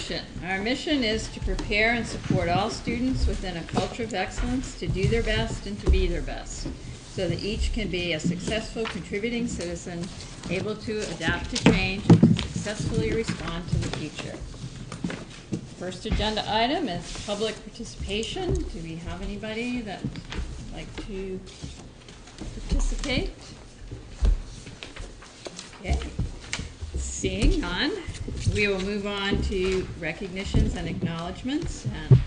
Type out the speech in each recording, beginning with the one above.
mission. Our mission is to prepare and support all students within a culture of excellence to do their best and to be their best, so that each can be a successful contributing citizen, able to adapt to change and to successfully respond to the future. First agenda item is public participation. Do we have anybody that would like to participate? Okay. Seeing none, we will move on to recognitions and acknowledgments. And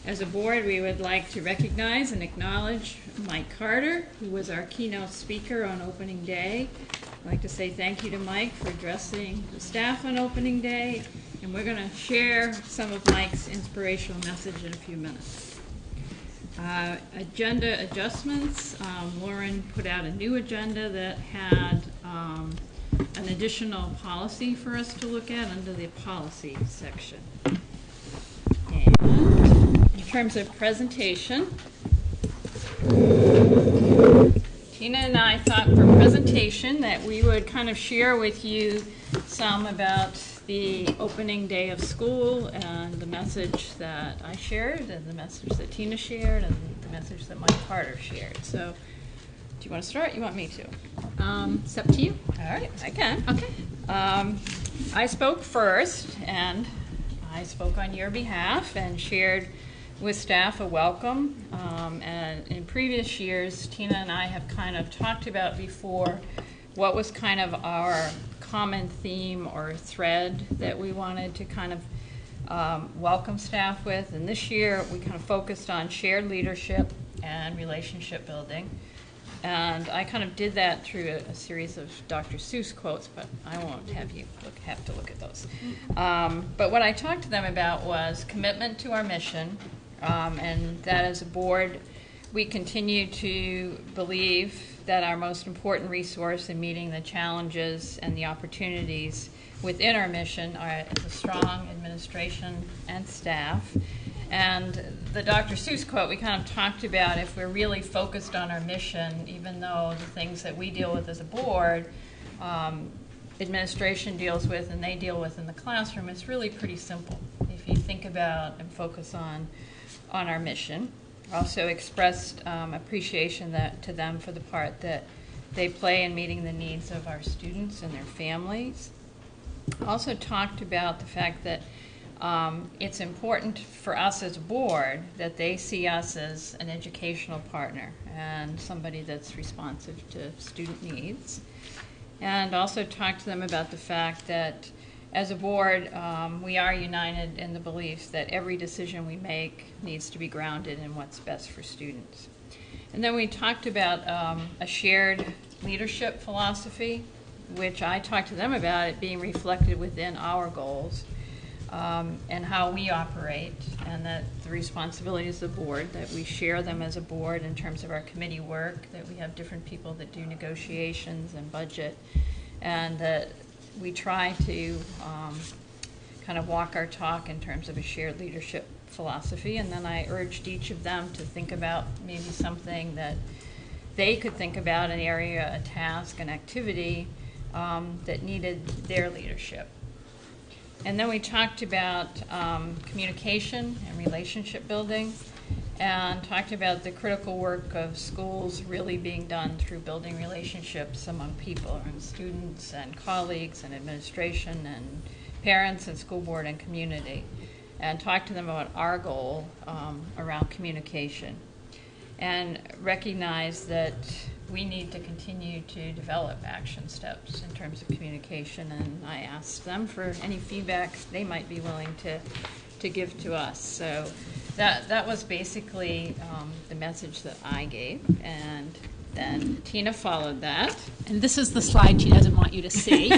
as a board, we would like to recognize and acknowledge Mike Carter, who was our keynote speaker on opening day. I'd like to say thank you to Mike for addressing the staff on opening day. And we're going to share some of Mike's inspirational message in a few minutes. Agenda adjustments. Lauren put out a new agenda that had an additional policy for us to look at under the policy section. And in terms of presentation, Tina and I thought for presentation that we would kind of share with you some about the opening day of school and the message that I shared and the message that Tina shared and the message that Mike Carter shared. So do you want to start? You want me to? It's up to you. All right, I can. Okay. I spoke first, and I spoke on your behalf and shared with staff a welcome. And in previous years, Tina and I have kind of talked about before what was kind of our common theme or thread that we wanted to kind of welcome staff with. And this year, we kind of focused on shared leadership and relationship building. And I kind of did that through a series of Dr. Seuss quotes, but I won't have you have to look at those. But what I talked to them about was commitment to our mission, and that as a board, we continue to believe that our most important resource in meeting the challenges and the opportunities within our mission are a strong administration and staff. And the Dr. Seuss quote, we kind of talked about if we're really focused on our mission, even though the things that we deal with as a board, administration deals with and they deal with in the classroom, it's really pretty simple if you think about and focus on our mission. Also expressed appreciation to them for the part that they play in meeting the needs of our students and their families. Also talked about the fact that it's important for us as a board that they see us as an educational partner and somebody that's responsive to student needs. And also talk to them about the fact that as a board, we are united in the belief that every decision we make needs to be grounded in what's best for students. And then we talked about a shared leadership philosophy, which I talked to them about it being reflected within our goals. And how we operate, and that the responsibilities of the board, that we share them as a board in terms of our committee work, that we have different people that do negotiations and budget, and that we try to kind of walk our talk in terms of a shared leadership philosophy. And then I urged each of them to think about maybe something that they could think about, an area, a task, an activity that needed their leadership. And then we talked about communication and relationship building, and talked about the critical work of schools really being done through building relationships among people, and students and colleagues and administration and parents and school board and community, and talked to them about our goal around communication, and recognize that we need to continue to develop action steps in terms of communication, and I asked them for any feedback they might be willing to give to us. So that was basically the message that I gave, and then Tina followed that. And this is the slide she doesn't want you to see.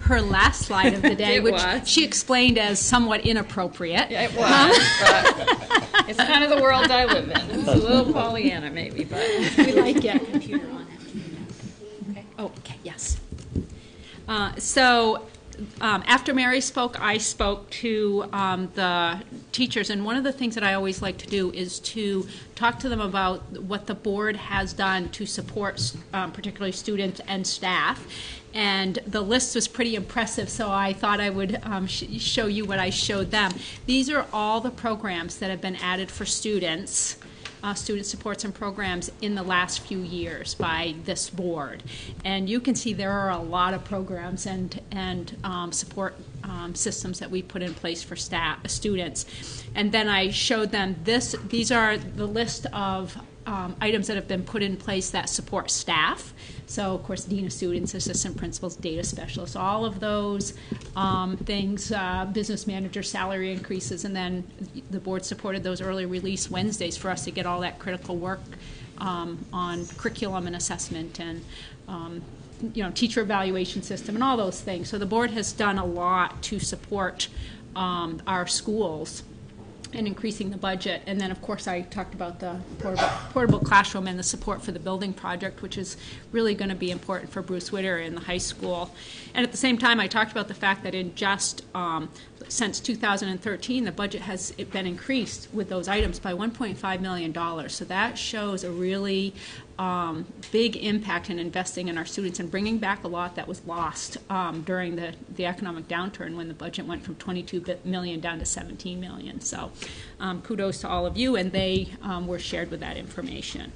Her last slide of the day, which she explained as somewhat inappropriate. Yeah, it was, but it's kind of the world I live in. It's a little Pollyanna maybe, but we like it. Computer on after. Okay. Oh, okay. Yes. So after Mary spoke, I spoke to the teachers, and one of the things that I always like to do is to talk to them about what the board has done to support particularly students and staff. And the list was pretty impressive, so I thought I would show you what I showed them. These are all the programs that have been added for students, student supports and programs in the last few years by this board. And you can see there are a lot of programs and support systems that we put in place for students. And then I showed them these are the list of items that have been put in place that support staff. So, of course, dean of students, assistant principals, data specialists, all of those things, business manager salary increases, and then the board supported those early release Wednesdays for us to get all that critical work on curriculum and assessment and teacher evaluation system and all those things. So the board has done a lot to support our schools and increasing the budget. And then, of course, I talked about the portable classroom and the support for the building project, which is really going to be important for Bruce Witter in the high school. And at the same time, I talked about the fact that in just since 2013, the budget has been increased with those items by $1.5 million. So that shows a really big impact in investing in our students and bringing back a lot that was lost during the economic downturn when the budget went from $22 million down to $17 million. So kudos to all of you, and they were shared with that information.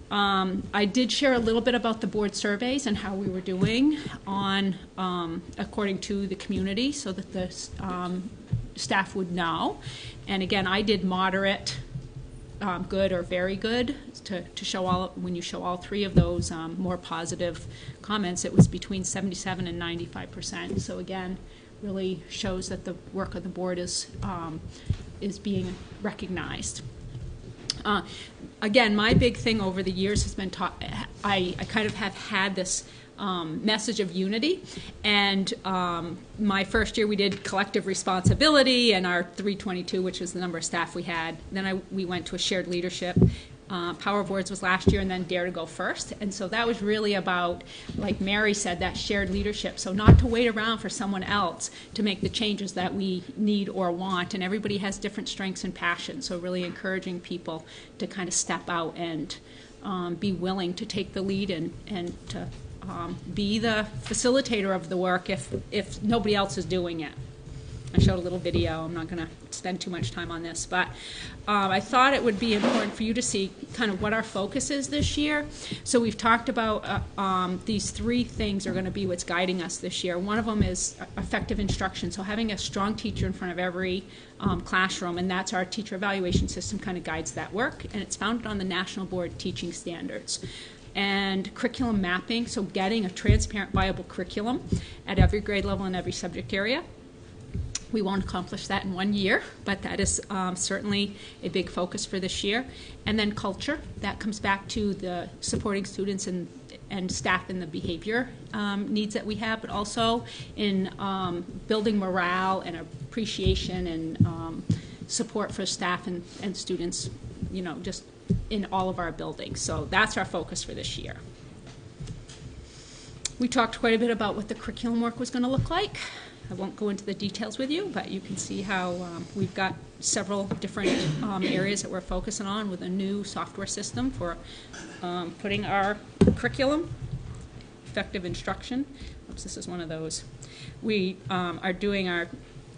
I did share a little bit about the board surveys and how we were doing on according to the community so that the staff would know. And again, I did moderate, good, or very good to show when you show all three of those more positive comments, it was between 77 and 95%. So again, really shows that the work of the board is being recognized. Again, my big thing over the years has been I kind of have had this message of unity, and my first year we did collective responsibility and our 322, which was the number of staff we had. Then we went to a shared leadership. Power Boards was last year, and then Dare to Go first. And so that was really about, like Mary said, that shared leadership. So not to wait around for someone else to make the changes that we need or want. And everybody has different strengths and passions. So really encouraging people to kind of step out and be willing to take the lead and to be the facilitator of the work if nobody else is doing it. I showed a little video. I'm not going to spend too much time on this, but I thought it would be important for you to see kind of what our focus is this year. So we've talked about these three things are going to be what's guiding us this year. One of them is effective instruction, so having a strong teacher in front of every classroom, and that's our teacher evaluation system kind of guides that work, and it's founded on the National Board Teaching Standards. And curriculum mapping, so getting a transparent, viable curriculum at every grade level and every subject area. We won't accomplish that in 1 year, but that is certainly a big focus for this year. And then culture, that comes back to the supporting students and staff in the behavior needs that we have, but also in building morale and appreciation and support for staff and students, just in all of our buildings. So that's our focus for this year. We talked quite a bit about what the curriculum work was going to look like. I won't go into the details with you, but you can see how we've got several different areas that we're focusing on with a new software system for putting our curriculum, effective instruction. Oops, this is one of those. We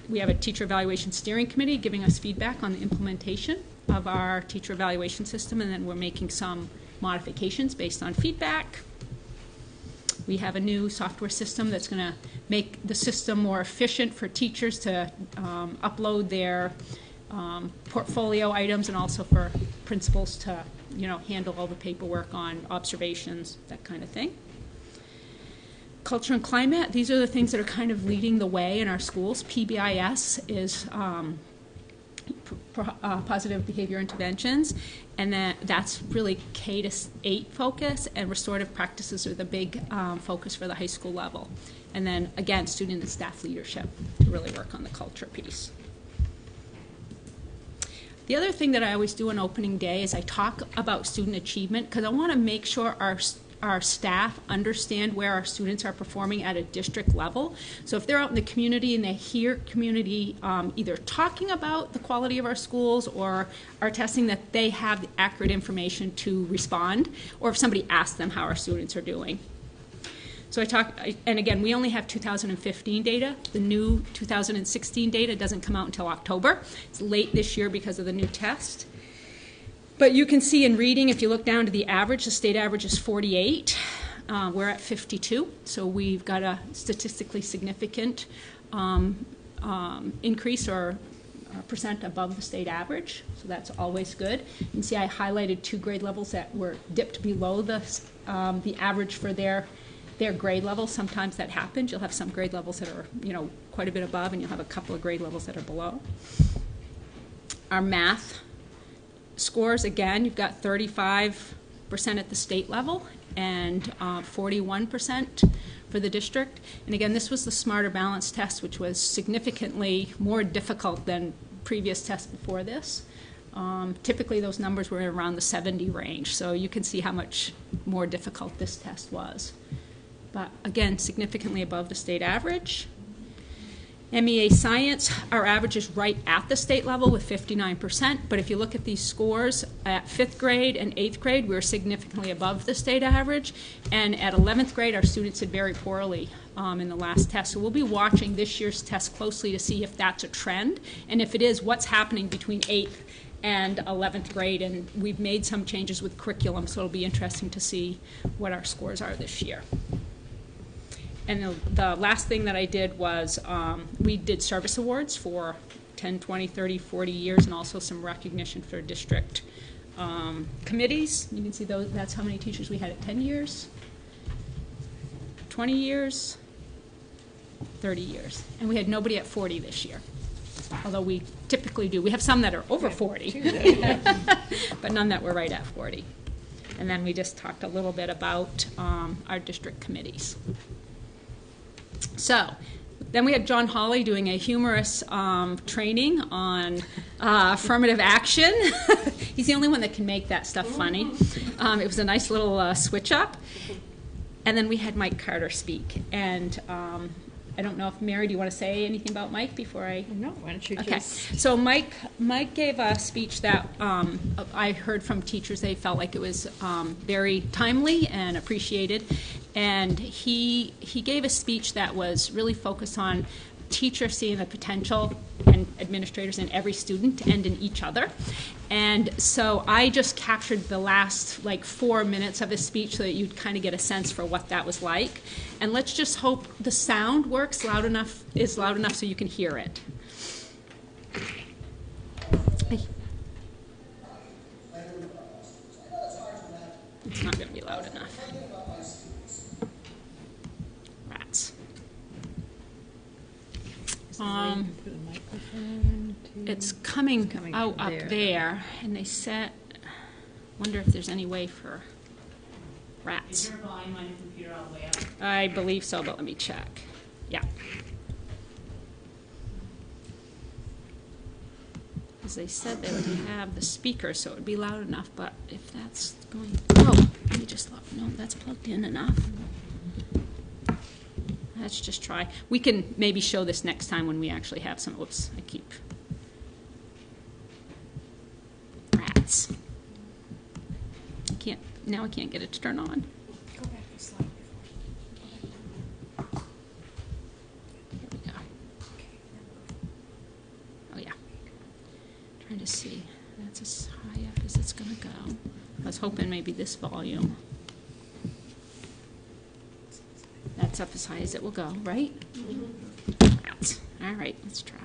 we have a teacher evaluation steering committee giving us feedback on the implementation of our teacher evaluation system, and then we're making some modifications based on feedback. We have a new software system that's going to make the system more efficient for teachers to upload their portfolio items, and also for principals to handle all the paperwork on observations, that kind of thing. Culture and climate, these are the things that are kind of leading the way in our schools. PBIS is positive behavior interventions, and that's really K-8 focus, and restorative practices are the big focus for the high school level. And then again, student and staff leadership to really work on the culture piece. The other thing that I always do on opening day is I talk about student achievement, because I want to make sure our staff understand where our students are performing at a district level. So if they're out in the community and they hear community either talking about the quality of our schools or our testing, that they have the accurate information to respond, or if somebody asks them how our students are doing. So and again, we only have 2015 data. The new 2016 data doesn't come out until October. It's late this year because of the new test. But you can see in reading, if you look down to the average, the state average is 48. We're at 52, so we've got a statistically significant increase or percent above the state average, so that's always good. You can see I highlighted 2 grade levels that were dipped below the average for their grade level. Sometimes that happens. You'll have some grade levels that are, quite a bit above, and you'll have a couple of grade levels that are below. Our math scores, again, you've got 35% at the state level and 41% for the district. And again, this was the Smarter Balance test, which was significantly more difficult than previous tests before this. Typically, those numbers were around the 70 range, so you can see how much more difficult this test was. But again, significantly above the state average. MEA Science, our average is right at the state level with 59%, but if you look at these scores at 5th grade and 8th grade, we're significantly above the state average, and at 11th grade, our students did very poorly in the last test. So we'll be watching this year's test closely to see if that's a trend, and if it is, what's happening between 8th and 11th grade, and we've made some changes with curriculum, so it'll be interesting to see what our scores are this year. And the last thing that I did was we did service awards for 10, 20, 30, 40 years, and also some recognition for district committees. You can see those. That's how many teachers we had at 10 years, 20 years, 30 years. And we had nobody at 40 this year, although we typically do. We have some that are over 40, but none that were right at 40. And then we just talked a little bit about our district committees. So then we had John Hawley doing a humorous training on affirmative action. He's the only one that can make that stuff funny. It was a nice little switch up. And then we had Mike Carter speak. And I don't know if, Mary, do you want to say anything about Mike before I? No, why don't you Okay. just... So Mike gave a speech that I heard from teachers. They felt like it was very timely and appreciated. And he gave a speech that was really focused on teachers seeing the potential, and administrators, in every student and in each other. And so I just captured the last 4 minutes of his speech so that you'd kind of get a sense for what that was like. And let's just hope the sound is loud enough so you can hear it. It's not going to be loud enough. Rats. It's coming out up there, and they said, wonder if there's any way for rats. Is your volume on your computer all the way up? I believe so, but let me check. Yeah. Because they said they would have the speaker so it would be loud enough, but if that's going, let me just look. No, that's plugged in enough. Let's just try. We can maybe show this next time when we actually have some. Oops, I keep. Rats. Now I can't get it to turn on. Go back a slide before. Here we go. Oh yeah. Trying to see. That's as high up as it's going to go. I was hoping maybe this volume. That's up as high as it will go, right? Mm-hmm. All right, let's try.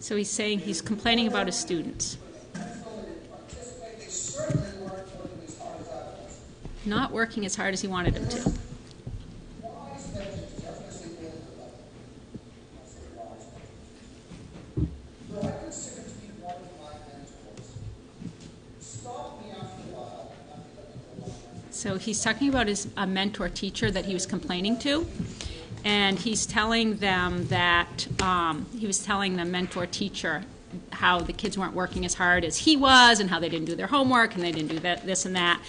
So he's saying he's complaining about his students. Not working as hard as he wanted them to. So he's talking about a mentor teacher that he was complaining to. And he's telling them that, he was telling the mentor teacher how the kids weren't working as hard as he was and how they didn't do their homework and they didn't do this and that.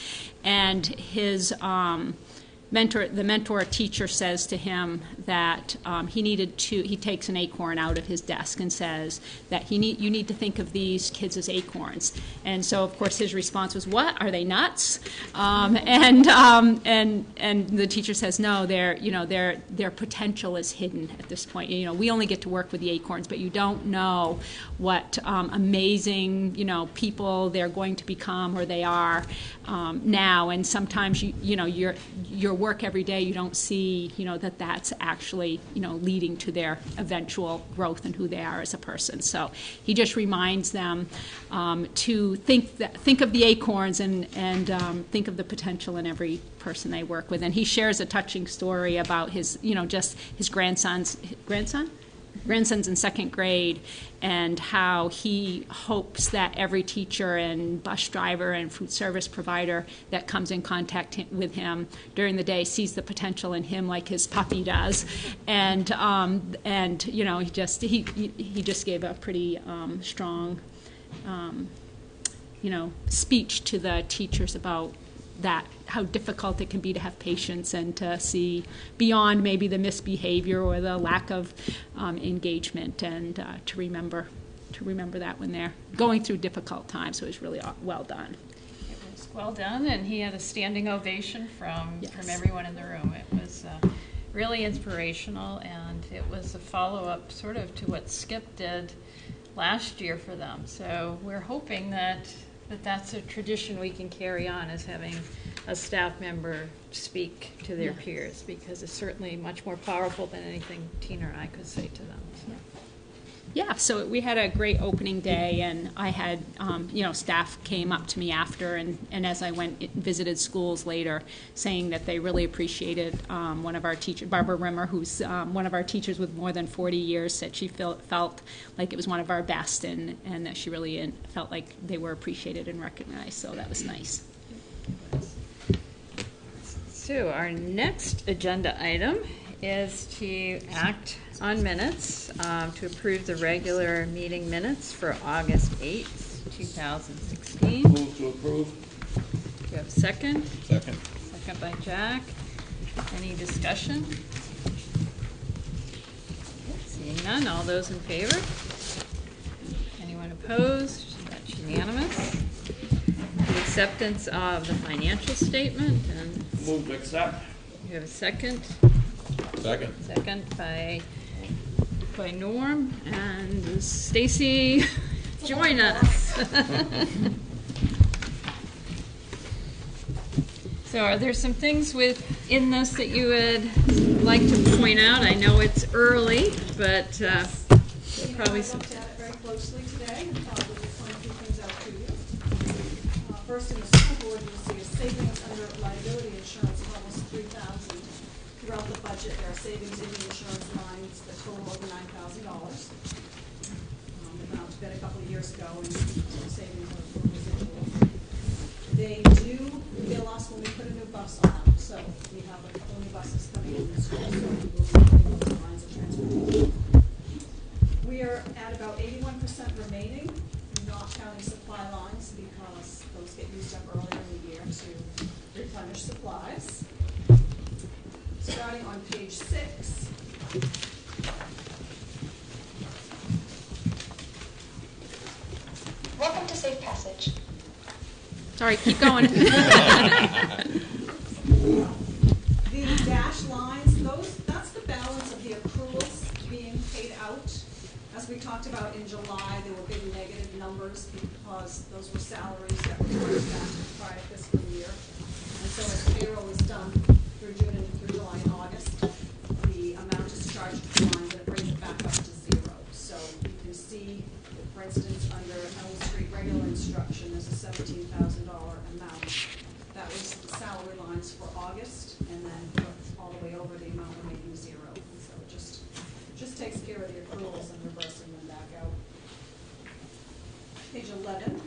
And his the mentor teacher says to him that he takes an acorn out of his desk and says that you need to think of these kids as acorns. And so, of course, his response was, "What? Are they nuts?" And the teacher says, "No, their potential is hidden at this point. We only get to work with the acorns, but you don't know what amazing people they're going to become or they are now. And sometimes your work every day, you don't see that's actually leading to their eventual growth and who they are as a person." So he just reminds them to think of the acorns and think of the potential in every person they work with. And he shares a touching story about his grandson's in second grade, and how he hopes that every teacher and bus driver and food service provider that comes in contact with him during the day sees the potential in him like his puppy does. And he just gave a pretty strong speech to the teachers about that, how difficult it can be to have patience and to see beyond maybe the misbehavior or the lack of engagement, and to remember that when they're going through difficult times. So it was really well done. It was well done, and he had a standing ovation from everyone in the room. It was really inspirational, and it was a follow-up sort of to what Skip did last year for them. So we're hoping that's a tradition we can carry on, as having a staff member speak to their peers, because it's certainly much more powerful than anything Tina or I could say to them. So. Yeah, so we had a great opening day, and I had, staff came up to me after, and as I went and visited schools later, saying that they really appreciated one of our teachers, Barbara Rimmer, who's one of our teachers with more than 40 years, said she felt like it was one of our best, and that she really felt like they were appreciated and recognized, so that was nice. So our next agenda item is to act on minutes, to approve the regular meeting minutes for August 8th, 2016. Move to approve. Do you have a second? Second. Second by Jack. Any discussion? Seeing none, all those in favor? Anyone opposed? That's unanimous. The acceptance of the financial statement, and Move to accept. you have a second? Second. Second by Norm, and Stacy, join us. So are there some things within this that you would like to point out? I know it's early, but probably some. I looked at it very closely today and thought we would point a few things out to you. First, in the school board, you'll see a savings under liability insurance of almost $3,000. Throughout the budget, there are savings in the insurance lines that total over $9,000. They went out to bid a couple of years ago, and the savings were residual. They do bill us when we put a new bus on them, so we have a couple of new buses coming in this year, so we will be putting those lines of transportation. We are at about 81% remaining, not counting supply lines, because those get used up earlier in the year to replenish supplies. Starting on page 6. Welcome to Safe Passage. Sorry, keep going. The dash lines, that's the balance of the accruals being paid out. As we talked about in July, there were big negative numbers because those were salaries that were charged back to the prior fiscal year. And so as payroll is done through June and through July and August, the amount is charged to the line, but it brings it back up to zero. So you can see, for instance, under Elm Street regular instruction, there's a $17,000 amount. That was salary lines for August, and then all the way over, the amount remaining zero. And so it just takes care of the accruals and reversing them back out. Page 11.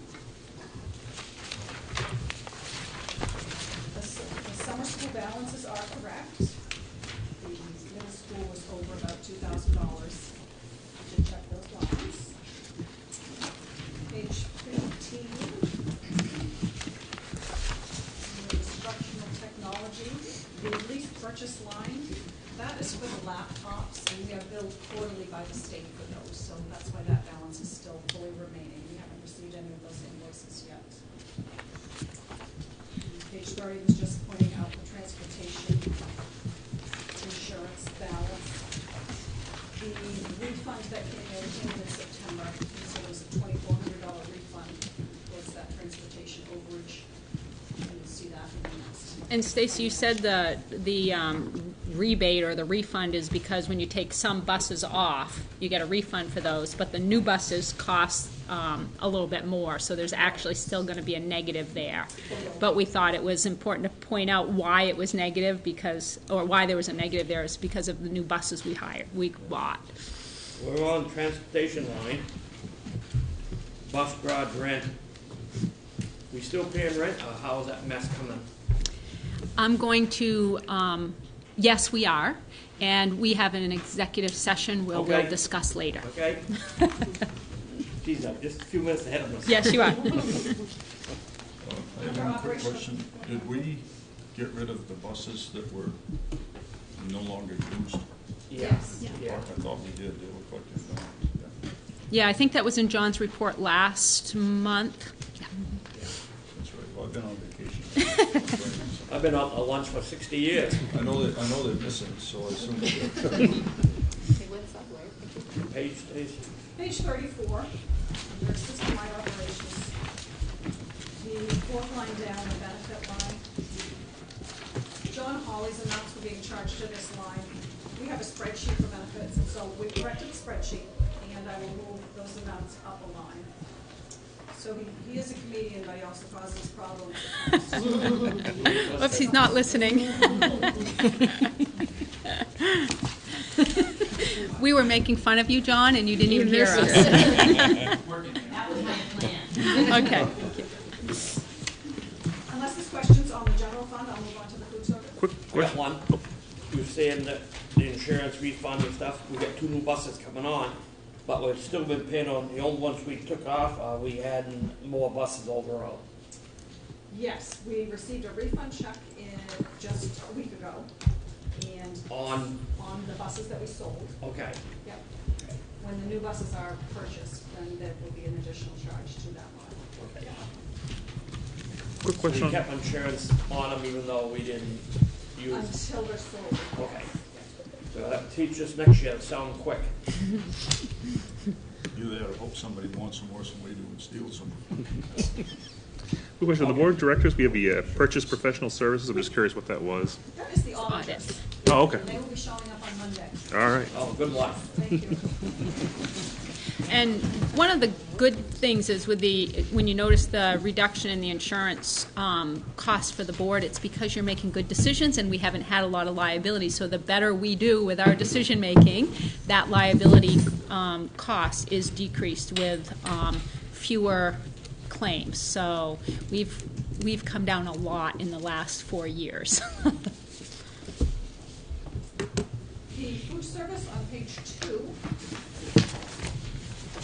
And Stacy, you said the rebate or the refund is because when you take some buses off, you get a refund for those, but the new buses cost a little bit more, so there's actually still going to be a negative there. But we thought it was important to point out why it was negative why there was a negative there is because of the new buses we bought. We're on transportation line. Bus garage rent. We still paying rent, or how's that mess coming? I'm going to, yes, we are, and we have an executive session we'll Okay. discuss later. Okay? Geez, I'm just a few minutes ahead of myself. Yes, you are. I have one quick question. Did we get rid of the buses that were no longer used? Yes. Yeah. I thought we did. They look like they're gone. Yeah, Yeah, I think that was in John's report last month. that's right. Well, I've been on vacation. I've been out to lunch for 60 years. I know they're missing, so I assume they're. Page, Stacy. Page 34, under system-wide operations, the fourth line down, the benefit line. John Hawley's amounts were being charged to this line. We have a spreadsheet for benefits, and so we corrected the spreadsheet, and I will move those amounts up a line. So he is a comedian, but he also causes problems. Oops, he's not listening. We were making fun of you, John, and you didn't even hear us. That was my plan. Okay. Unless there's questions on the general fund, I'll move on to the food service. Quick I got question. one. You were saying that the insurance refund and stuff, we got 2 new buses coming on, but we've still been paying on the old ones we took off. We adding more buses overall. Yes, we received a refund check in just a week ago, and On, on the buses that we sold. okay. Yep. When the new buses are purchased, then there will be an additional charge to that line. Okay. Quick So question. we kept insurance on them even though we didn't use. Until they're sold. Okay. So that teach us next year to sound quick. Either that or hope somebody wants them or somebody to steal some. Quick question. On the board of directors, we have the purchase professional services. I'm just curious what that was. That is the Audit. audit. Oh, okay. They will be showing up on Monday. All right. Oh, good luck. Thank you. And one of the good things is when you notice the reduction in the insurance cost for the board, it's because you're making good decisions and we haven't had a lot of liability. So the better we do with our decision making, that liability cost is decreased with fewer claims. So we've come down a lot in the last 4 years. The food service on page 2.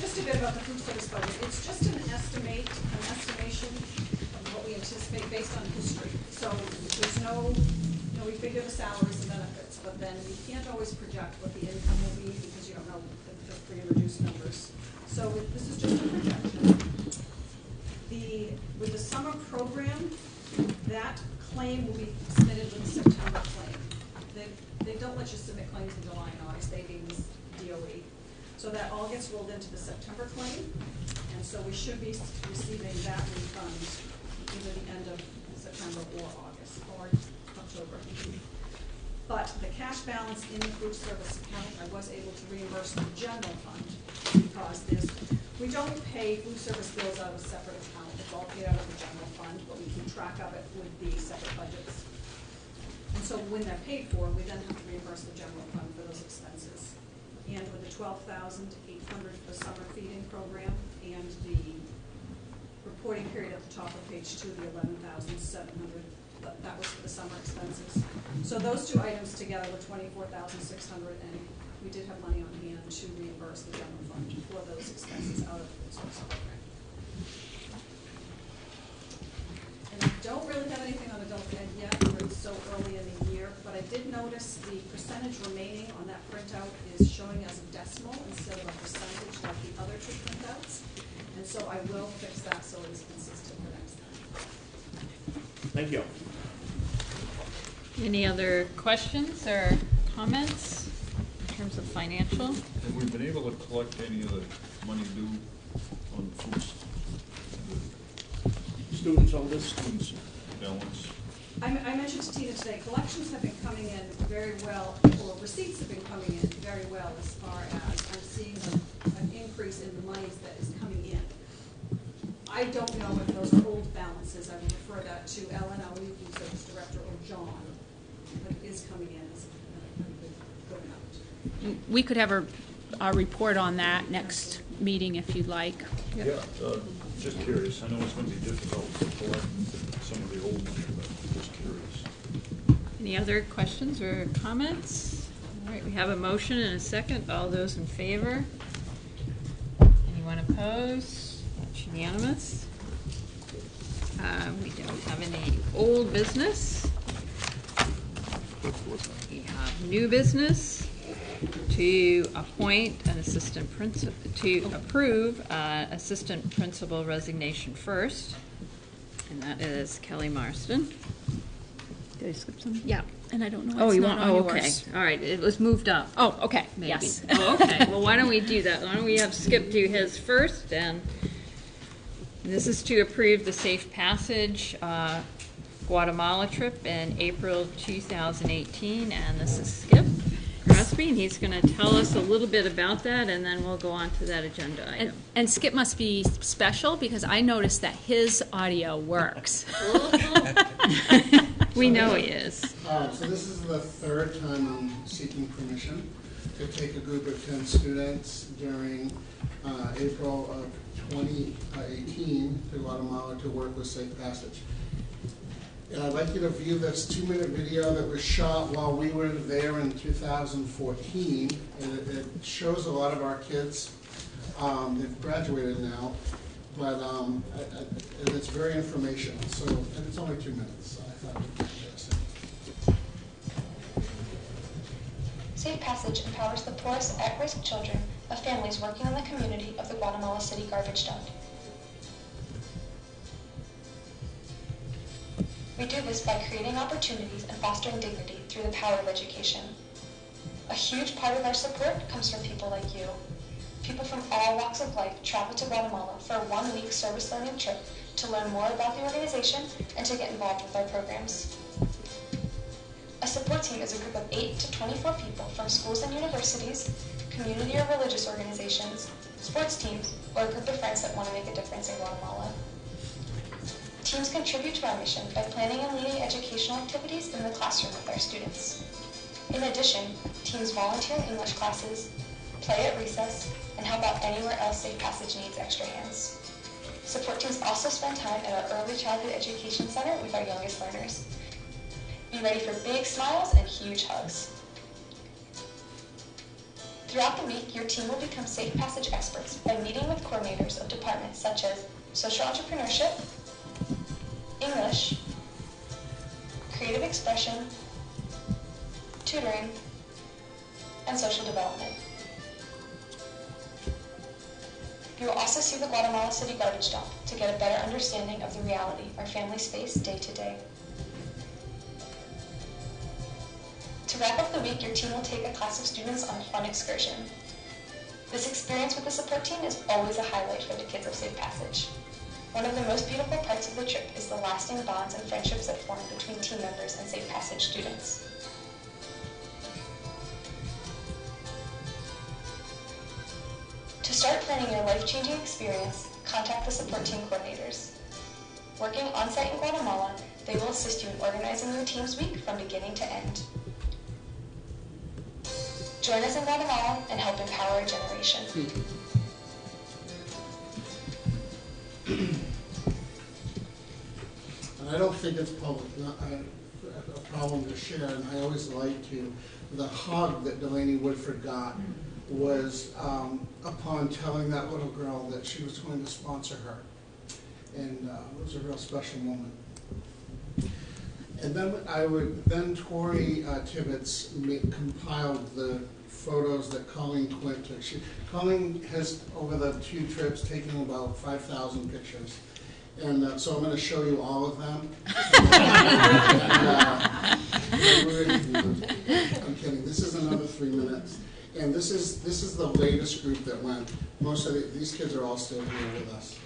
Just a bit about the food service budget. It's just an estimation of what we anticipate based on history. So there's no, we figure the salaries and benefits, but then you can't always project what the income will be because you don't know the free and reduced numbers. So this is just a projection. With the summer program, that claim will be submitted with the September claim. They don't let you submit claims in July and August, they being DOE. So that all gets rolled into the September claim, and so we should be receiving that refund either the end of September or August, or October. But the cash balance in the food service account, I was able to reimburse the general fund, because we don't pay food service bills out of a separate account, it's all paid out of the general fund, but we keep track of it with the separate budgets. And so when they're paid for, we then have to reimburse the general fund for those expenses. And with the $12,800 for the summer feeding program and the reporting period at the top of page 2, the $11,700, that was for the summer expenses. So those two items together were $24,600, and we did have money on hand to reimburse the general fund for those expenses out of the food service program. And I don't really have anything on adult ed yet, where it's so early in the year, but I did notice the percentage remaining on that printout is showing as a decimal instead of a percentage like the other two printouts. And so I will fix that so it is consistent for next time. Thank you. Any other questions or comments in terms of financial? Have we been able to collect any of the money due on foods, Students on the this. students' balance? I mentioned to Tina today, collections have been coming in very well, or receipts have been coming in very well as far as I'm seeing an increase in the monies that is coming in. I don't know if those are old balances. I would refer that to Ellen, our Youth Service Director, or John, but it is coming in as a good amount. We could have a report on that next meeting if you'd like. Yeah, just curious. I know it's going to be difficult to collect some of the old money, but just curious. Any other questions or comments? All right, we have a motion and a second. All those in favor? Anyone opposed? That's unanimous. We don't have any old business. We have new business to appoint an assistant principal, to approve assistant principal resignation first, and that is Kelly Marston. Did I skip something? Yeah, and I don't know. Oh, it's you not want? on Oh, okay. yours. All right. It was moved up. Oh, okay. Maybe. Yes. Oh, okay. Well, why don't we do that? Why don't we have Skip do his first? And this is to approve the Safe Passage Guatemala trip in April 2018. And this is Skip Crosby, and he's going to tell us a little bit about that, and then we'll go on to that agenda item. And Skip must be special because I noticed that his audio works. We know he is. So this is the third time I'm seeking permission to take a group of 10 students during April of 2018 to Guatemala to work with Safe Passage. And I'd like you to view this 2-minute video that was shot while we were there in 2014. And it shows a lot of our kids. They've graduated now, but and it's very informational. So, and it's only 2 minutes, so I thought it would be interesting. Safe Passage empowers the poorest at-risk children of families working in the community of the Guatemala City garbage dump. We do this by creating opportunities and fostering dignity through the power of education. A huge part of our support comes from people like you. People from all walks of life travel to Guatemala for a 1-week service learning trip to learn more about the organization and to get involved with our programs. A support team is a group of 8 to 24 people from schools and universities, community or religious organizations, sports teams, or a group of friends that want to make a difference in Guatemala. Teams contribute to our mission by planning and leading educational activities in the classroom with our students. In addition, teams volunteer in English classes, play at recess, and help out anywhere else Safe Passage needs extra hands. Support teams also spend time at our Early Childhood Education Center with our youngest learners. Be ready for big smiles and huge hugs. Throughout the week, your team will become Safe Passage experts by meeting with coordinators of departments such as social entrepreneurship, English, creative expression, tutoring, and social development. You will also see the Guatemala City garbage dump to get a better understanding of the reality our families face day to day. To wrap up the week, your team will take a class of students on a fun excursion. This experience with the support team is always a highlight for the kids of Safe Passage. One of the most beautiful parts of the trip is the lasting bonds and friendships that form between team members and Safe Passage students. To start planning your life-changing experience, contact the support team coordinators. Working on-site in Guatemala, they will assist you in organizing your team's week from beginning to end. Join us in Guatemala and help empower a generation. And I don't think it's a problem to share, and I always like to. The hug that Delaney Woodford got was upon telling that little girl that she was going to sponsor her. And it was a real special moment. And then Tori Tibbetts compiled the photos that Colleen Quint took. Colleen has, over the 2 trips, taken about 5,000 pictures. And so I'm going to show you all of them. I'm kidding. This is another 3 minutes. And this is the latest group that went. Most of these kids are all still here with us.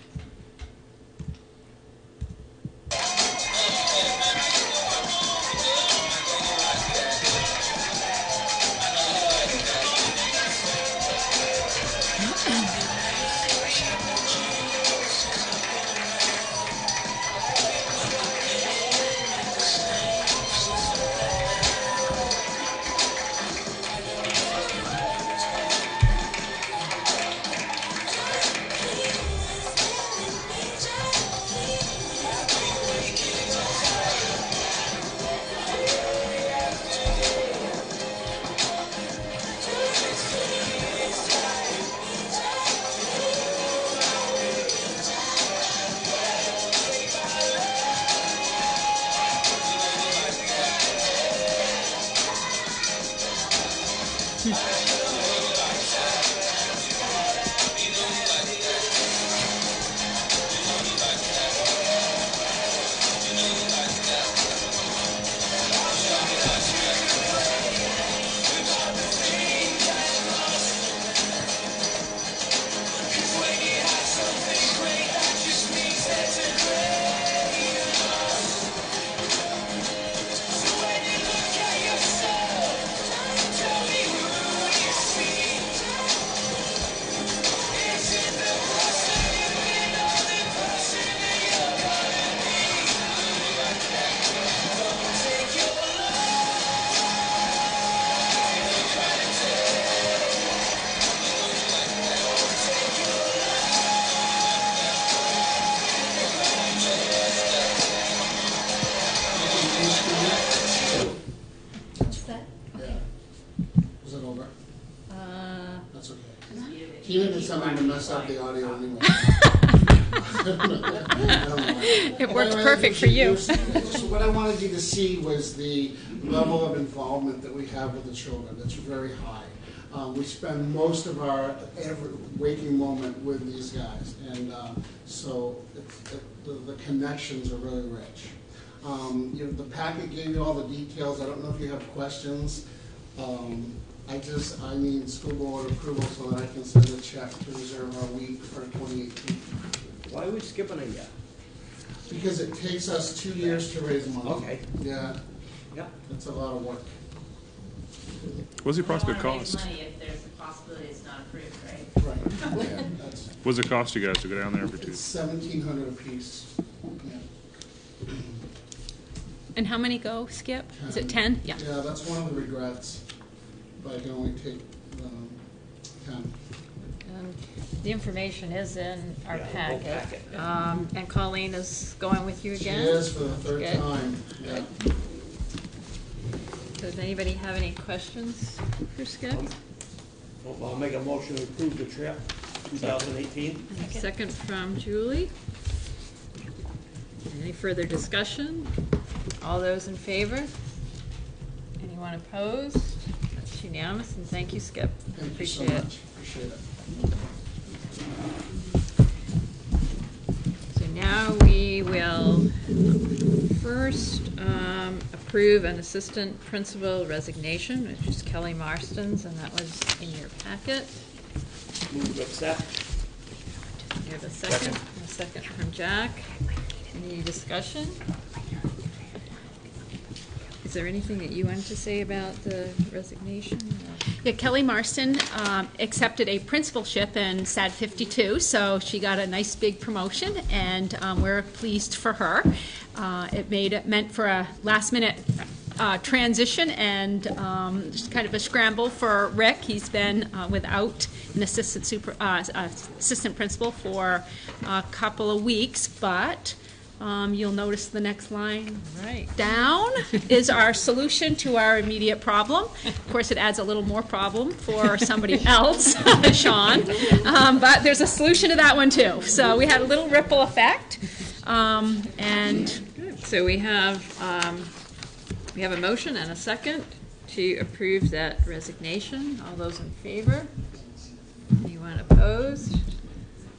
Is it over? That's okay. Tina did something to mess up the audio anyway. It worked perfect for you. So what I wanted you to see was the level of involvement that we have with the children. That's very high. We spend most of our every waking moment with these guys, and so the connections are really rich. The packet gave you all the details. I don't know if you have questions. I need school board approval so that I can send a check to reserve our week for 2018. Why are we skipping a year? Because it takes us 2 years to raise money. Okay. Yeah, Yeah. that's a lot of work. What's the approximate You don't wanna raise cost? money if there's a possibility it's not approved, right? Right. Yeah, that's, What does it cost you guys to go down there for two? it's $1,700 apiece. Yeah. And how many go, Skip? Is it 10? Yeah. Yeah, that's one of the regrets, but I can only take 10. The information is in our Yeah, the whole packet. packet, And Colleen is going with you She again? is for the third Good. time. Yeah. Does anybody have any questions for Skip? Well, I'll make a motion to approve the trip, 2018. And a second from Julie. Any further discussion? All those in favor? Anyone opposed? That's unanimous, and thank you, Skip. Thank Appreciate you so it. much. Appreciate it. So now we will first approve an assistant principal resignation, which is Kelly Marston's, and that was in your packet. Move to accept. You have a second? A second from Jack. Any discussion? Is there anything that you wanted to say about the resignation? Yeah, Kelly Marston accepted a principalship in SAD 52, so she got a nice big promotion, and we're pleased for her. It meant for a last-minute transition and just kind of a scramble for Rick. He's been without an assistant principal for a couple of weeks, but you'll notice the next line Right. down is our solution to our immediate problem. Of course, it adds a little more problem for somebody else, Sean, but there's a solution to that one too. So we had a little ripple effect, and So we have a motion and a second to approve that resignation. All those in favor? Anyone opposed?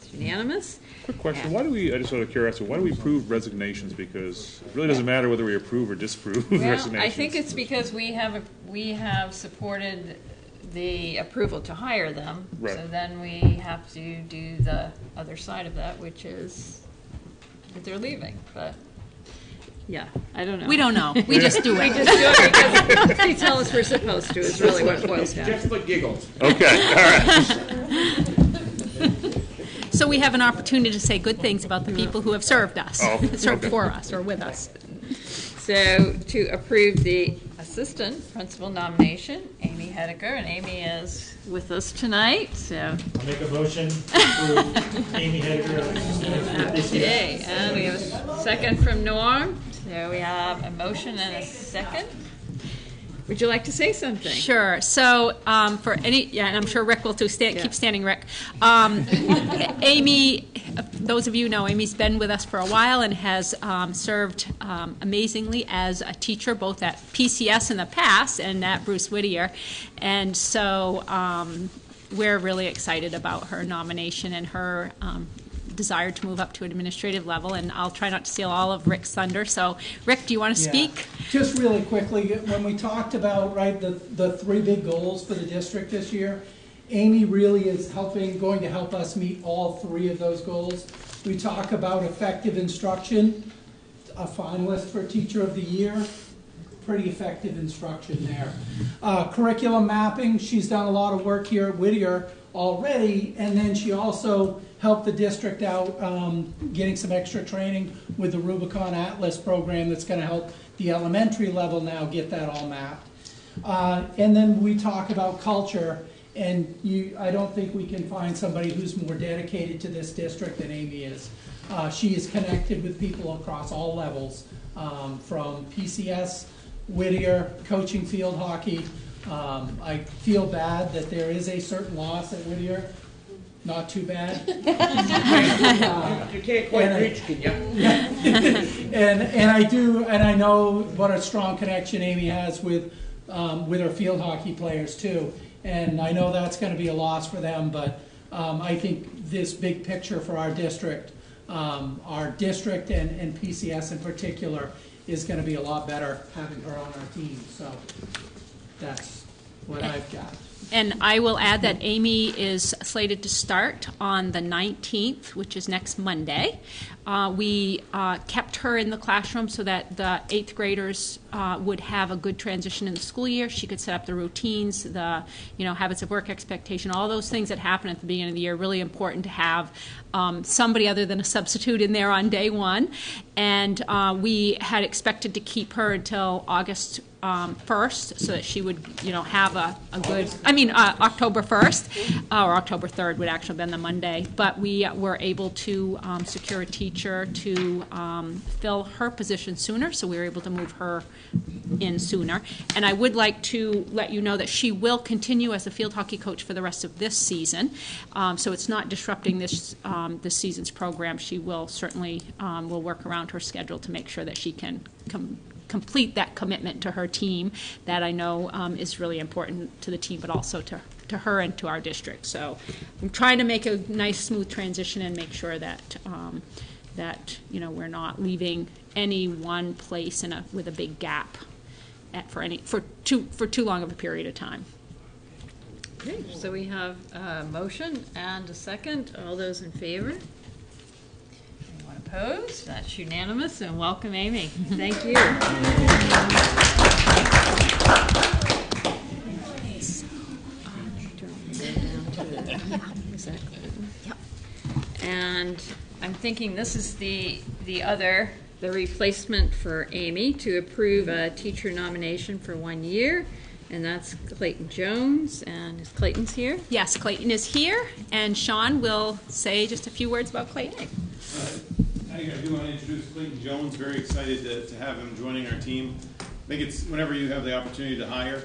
It's unanimous. Quick question, why do we, I just out of curiosity, why do we approve resignations? Because it really doesn't matter whether we approve or disapprove resignations. Well, I think it's because we have supported the approval to hire them. Right. So then we have to do the other side of that, which is that they're leaving. But, yeah, I don't know. we don't know. We just do We it. just do it because they tell us we're supposed to, is really what it boils down to. Just for giggles. Okay, all right. So we have an opportunity to say good things about the people who have served us, Oh, served okay. for us or with us. So to approve the assistant principal nomination, Amy Hediger, and Amy is with us tonight, so. I'll make a motion to approve Amy Hediger as assistant this year. Okay, and we have a second from Norm, so we have a motion and a second. Would you like to say something? Sure. So for any, and I'm sure Rick will too. Keep standing, Rick. Amy, those of you know, Amy's been with us for a while and has served amazingly as a teacher, both at PCS in the past and at Bruce Whittier. And so we're really excited about her nomination and her desire to move up to an administrative level, and I'll try not to steal all of Rick's thunder. So, Rick, do you want to speak? Just really quickly, when we talked about the three big goals for the district this year, Amy really is going to help us meet all three of those goals. We talk about effective instruction, a finalist for Teacher of the Year, pretty effective instruction there. Curriculum mapping, she's done a lot of work here at Whittier already, and then she also helped the district out getting some extra training with the Rubicon Atlas program that's going to help the elementary level now get that all mapped. And then we talk about culture, and I don't think we can find somebody who's more dedicated to this district than Amy is. She is connected with people across all levels, from PCS, Whittier, coaching field hockey. I feel bad that there is a certain loss at Whittier. Not too bad. You can't quite reach, can you? And I do, and I know what a strong connection Amy has with her field hockey players too. And I know that's going to be a loss for them, but I think this big picture for our district and PCS in particular, is going to be a lot better having her on our team. So that's what I've got. And I will add that Amy is slated to start on the 19th, which is next Monday. We kept her in the classroom so that the 8th graders would have a good transition in the school year. She could set up the routines, the habits of work expectation, all those things that happen at the beginning of the year. Really important to have somebody other than a substitute in there on day one. And we had expected to keep her until August 1st, so that she would, have a good, October 1st, or October 3rd would actually have been the Monday, but we were able to secure a teacher to fill her position sooner, so we were able to move her in sooner. And I would like to let you know that she will continue as a field hockey coach for the rest of this season, so it's not disrupting this season's program. She will certainly will work around her schedule to make sure that she can complete that commitment to her team that I know is really important to the team, but also to her and to our district. So I'm trying to make a nice, smooth transition and make sure that we're not leaving any one place with a big gap for too long of a period of time. Okay, so we have a motion and a second. All those in favor? Anyone opposed? That's unanimous, and welcome, Amy. Thank you. And I'm thinking this is the replacement for Amy to approve a teacher nomination for 1 year. And that's Clayton Jones, and is Clayton's here? Yes, Clayton is here, and Sean will say just a few words about Clayton. I do want to introduce Clayton Jones. Very excited to have him joining our team. I think it's whenever you have the opportunity to hire,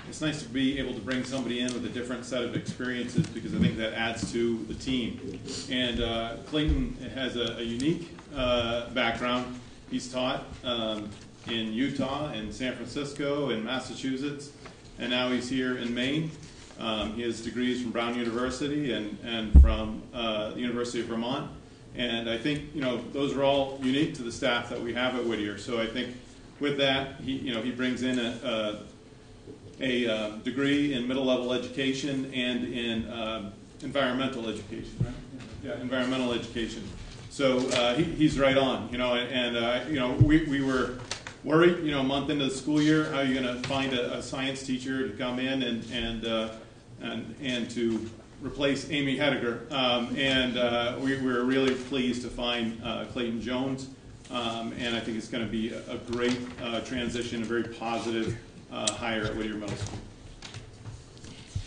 it's nice to be able to bring somebody in with a different set of experiences, because I think that adds to the team. And Clayton has a unique background. He's taught in Utah, and San Francisco, and Massachusetts, and now he's here in Maine. He has degrees from Brown University and from the University of Vermont. And I think those are all unique to the staff that we have at Whittier. So I think with that, he brings in a degree in middle level education and in environmental education, right? Yeah, environmental education. So he's right on, we were worried, a month into the school year, how are you going to find a science teacher to come in and to replace Amy Hediger, and we were really pleased to find Clayton Jones, and I think it's going to be a great transition, a very positive hire at Whittier Middle School.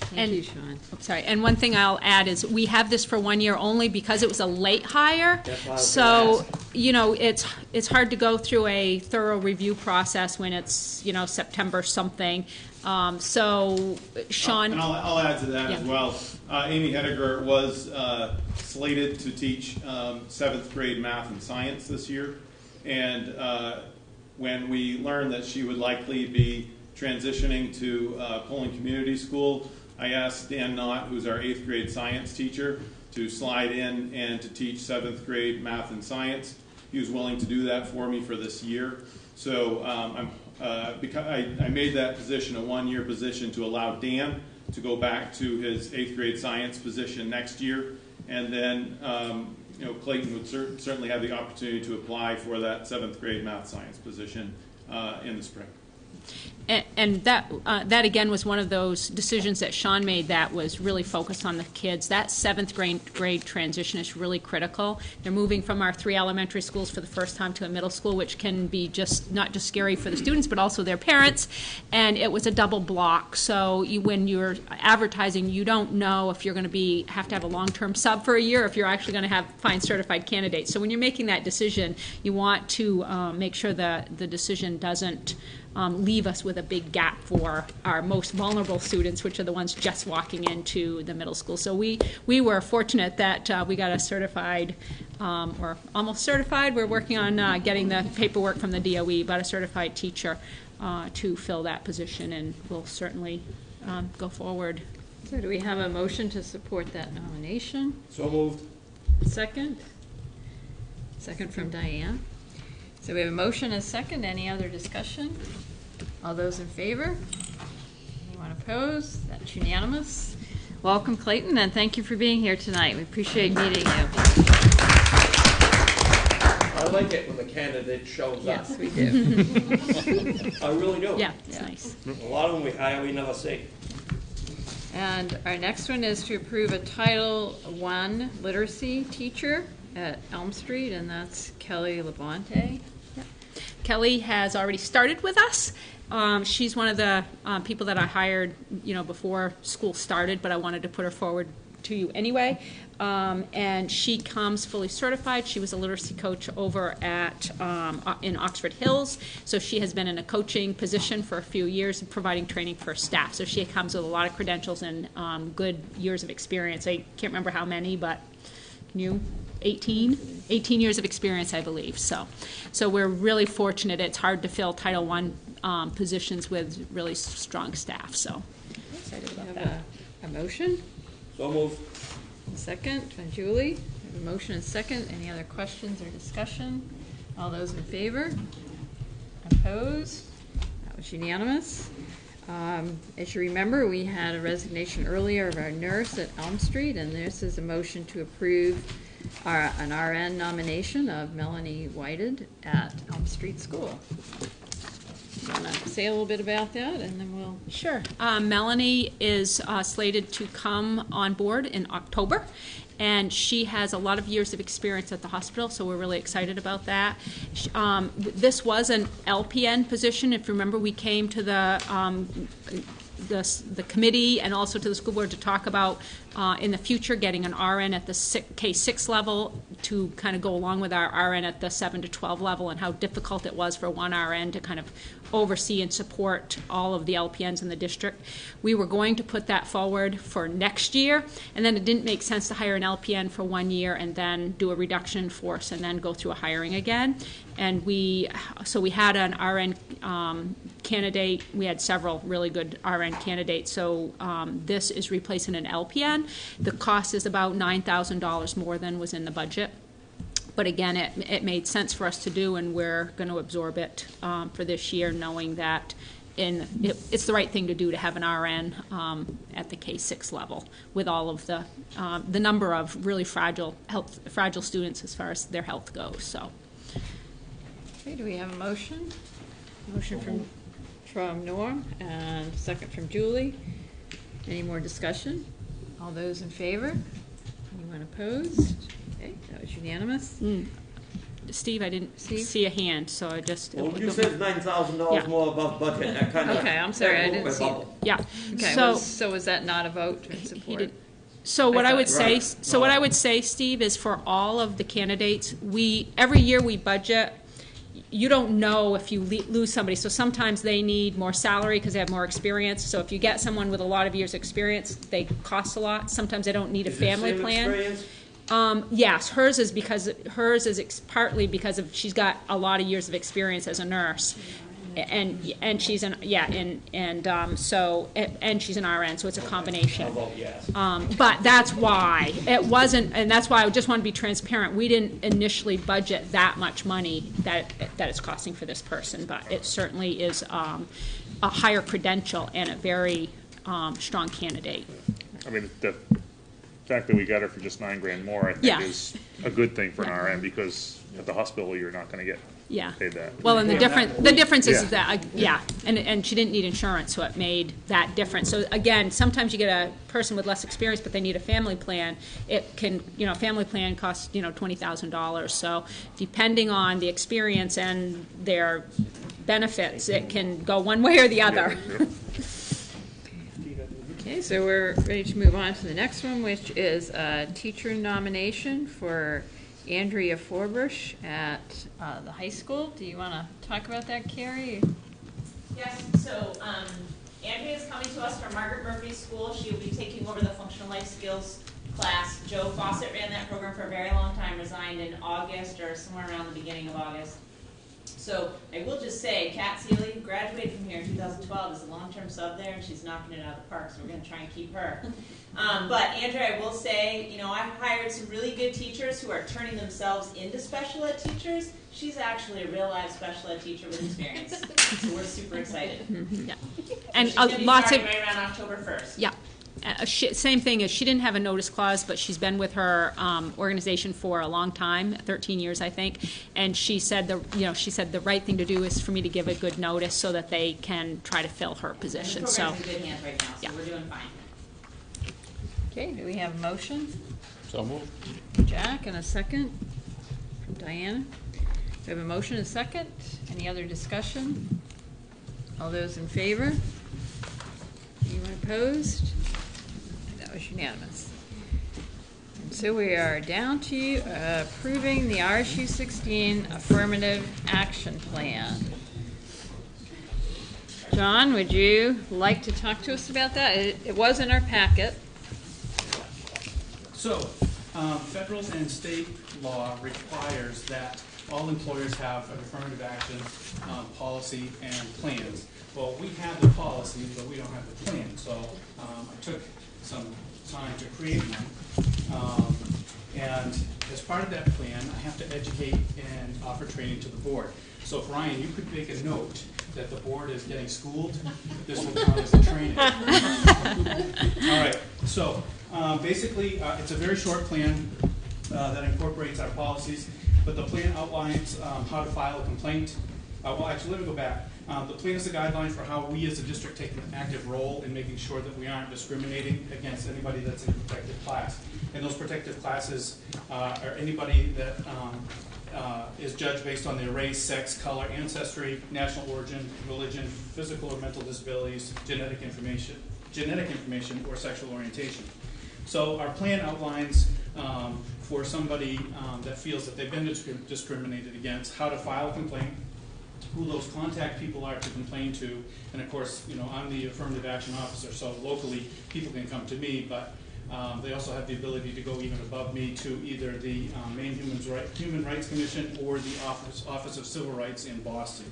Thank you, Sean. Sorry, and one thing I'll add is we have this for 1 year only because it was a late hire. That's why I was So, gonna you know, it's hard to go through a thorough review process when it's, you know, September something. So, Sean. And I'll add to that as Yeah. well. Amy Hediger was slated to teach 7th grade math and science this year. And when we learned that she would likely be transitioning to Poland Community School, I asked Dan Knott, who's our 8th grade science teacher, to slide in and to teach 7th grade math and science. He was willing to do that for me for this year. So because I made that position a 1-year position to allow Dan to go back to his 8th grade science position next year. And then you know, Clayton would certainly have the opportunity to apply for that 7th grade math science position in the spring. And that again was one of those decisions that Sean made that was really focused on the kids. That 7th grade transition is really critical. They're moving from our 3 elementary schools for the first time to a middle school, which can be not just scary for the students, but also their parents. And it was a double block. So when you're advertising, you don't know if you're going to have to have a long-term sub for a year, or if you're actually going to find certified candidates. So when you're making that decision, you want to make sure that the decision doesn't leave us with a big gap for our most vulnerable students, which are the ones just walking into the middle school. So we were fortunate that we got a certified, or almost certified. We're working on getting the paperwork from the DOE, but a certified teacher to fill that position, and we'll certainly go forward. So do we have a motion to support that nomination? So moved. Second? Second from Diane. So we have a motion and a second. Any other discussion? All those in favor? Anyone opposed? That's unanimous. Welcome, Clayton, and thank you for being here tonight. We appreciate meeting you. I like it when the candidate shows up. Yes, we do. I really do. Yeah, it's nice. A lot of them we hire, we never see. And our next one is to approve a Title I literacy teacher at Elm Street, and that's Kelly Labonte. Kelly has already started with us. She's one of the people that I hired, before school started, but I wanted to put her forward to you anyway. And she comes fully certified. She was a literacy coach over in Oxford Hills, so she has been in a coaching position for a few years, providing training for staff. So she comes with a lot of credentials and good years of experience. I can't remember how many, but can you? 18 years of experience, I believe. So we're really fortunate. It's hard to fill Title I positions with really strong staff. So excited about that. A motion? So moved. Second from Julie. We have a motion and second. Any other questions or discussion? All those in favor? Opposed? That was unanimous. As you remember, we had a resignation earlier of our nurse at Elm Street, and this is a motion to approve an RN nomination of Melanie Whited at Elm Street School. You want to say a little bit about that, and then we'll... Sure. Melanie is slated to come on board in October, and she has a lot of years of experience at the hospital, so we're really excited about that. This was an LPN position. If you remember, we came to the committee and also to the school board to talk about in the future getting an RN at the K-6 level to kind of go along with our RN at the 7 to 12 level, and how difficult it was for one RN to kind of oversee and support all of the LPNs in the district. We were going to put that forward for next year, and then it didn't make sense to hire an LPN for 1 year and then do a reduction in force and then go through a hiring again. And we had an RN candidate. We had several really good RN candidates. So this is replacing an LPN. The cost is about $9,000 more than was in the budget. But again, it made sense for us to do, and we're going to absorb it for this year, knowing that it's the right thing to do to have an RN at the K-6 level with all of the number of really fragile students as far as their health goes. So. Okay, do we have a motion? Motion from Norm and second from Julie. Any more discussion? All those in favor? Anyone opposed? Okay, that was unanimous. Steve, I didn't Steve? see a hand, so I just. Well, you said $9,000 Yeah. more above budget, that kind of. Okay, I'm sorry, I didn't see it. Yeah. Okay, so was that not a vote to He support? did. So what I would say, Right. so what I would say, Steve, is for all of the candidates, every year we budget. You don't know if you lose somebody, so sometimes they need more salary because they have more experience. So if you get someone with a lot of years' experience, they cost a lot. Sometimes they don't need a Is it family same plan. experience? Yes, hers is partly because of she's got a lot of years of experience as a nurse, and she's an and she's an RN, so it's a combination. I'll vote yes. But that's why it wasn't, and that's why I just want to be transparent. We didn't initially budget that much money that it's costing for this person, but it certainly is a higher credential and a very strong candidate. I mean, the fact that we got her for just $9,000 more, I think, Yeah. is a good thing for an RN, because at the hospital, you're not going to get paid that. Well, and the difference is Yeah. that and she didn't need insurance, so it made that difference. So again, sometimes you get a person with less experience, but they need a family plan. It can, family plan costs $20,000. So depending on the experience and their benefits, it can go one way or the other. Okay, so we're ready to move on to the next one, which is a teacher nomination for Andrea Forbush at the high school. Do you want to talk about that, Carrie? Yes, so Andrea is coming to us from Margaret Murphy School. She will be taking over the functional life skills class. Joe Fawcett ran that program for a very long time, resigned in August or somewhere around the beginning of August. So I will just say, Kat Seeley graduated from here in 2012 as a long-term sub there, and she's knocking it out of the park, so we're going to try and keep her. But Andrea, I will say, I've hired some really good teachers who are turning themselves into special ed teachers. She's actually a real live special ed teacher with experience, so we're super excited. Yeah. And She's gonna be lots of starting right around October 1st. Yeah. Same thing as she didn't have a notice clause, but she's been with her organization for a long time, 13 years, I think. And she said the right thing to do is for me to give a good notice so that they can try to fill her position. The So program's in good hands right now, so we're doing fine. Okay, do we have a motion? So moved. Jack, and a second from Diana. We have a motion and a second. Any other discussion? All those in favor? Anyone opposed? That was unanimous. And so we are down to approving the RSU 16 Affirmative Action Plan. John, would you like to talk to us about that? It was in our packet. So, federal and state law requires that all employers have an affirmative action policy and plans. Well, we have the policy, but we don't have the plan. So I took some time to create one. And as part of that plan, I have to educate and offer training to the board. So if Ryan, you could make a note that the board is getting schooled, this will count as a training. All right, so basically it's a very short plan that incorporates our policies, but the plan outlines how to file a complaint. Well, actually, let me go back. The plan is a guideline for how we as a district take an active role in making sure that we aren't discriminating against anybody that's in a protected class. And those protected classes are anybody that is judged based on their race, sex, color, ancestry, national origin, religion, physical or mental disabilities, genetic information, or sexual orientation. So our plan outlines for somebody that feels that they've been discriminated against, how to file a complaint, who those contact people are to complain to, and of course, I'm the affirmative action officer, so locally people can come to me, but they also have the ability to go even above me to either the Maine Human Rights Commission or the Office of Civil Rights in Boston.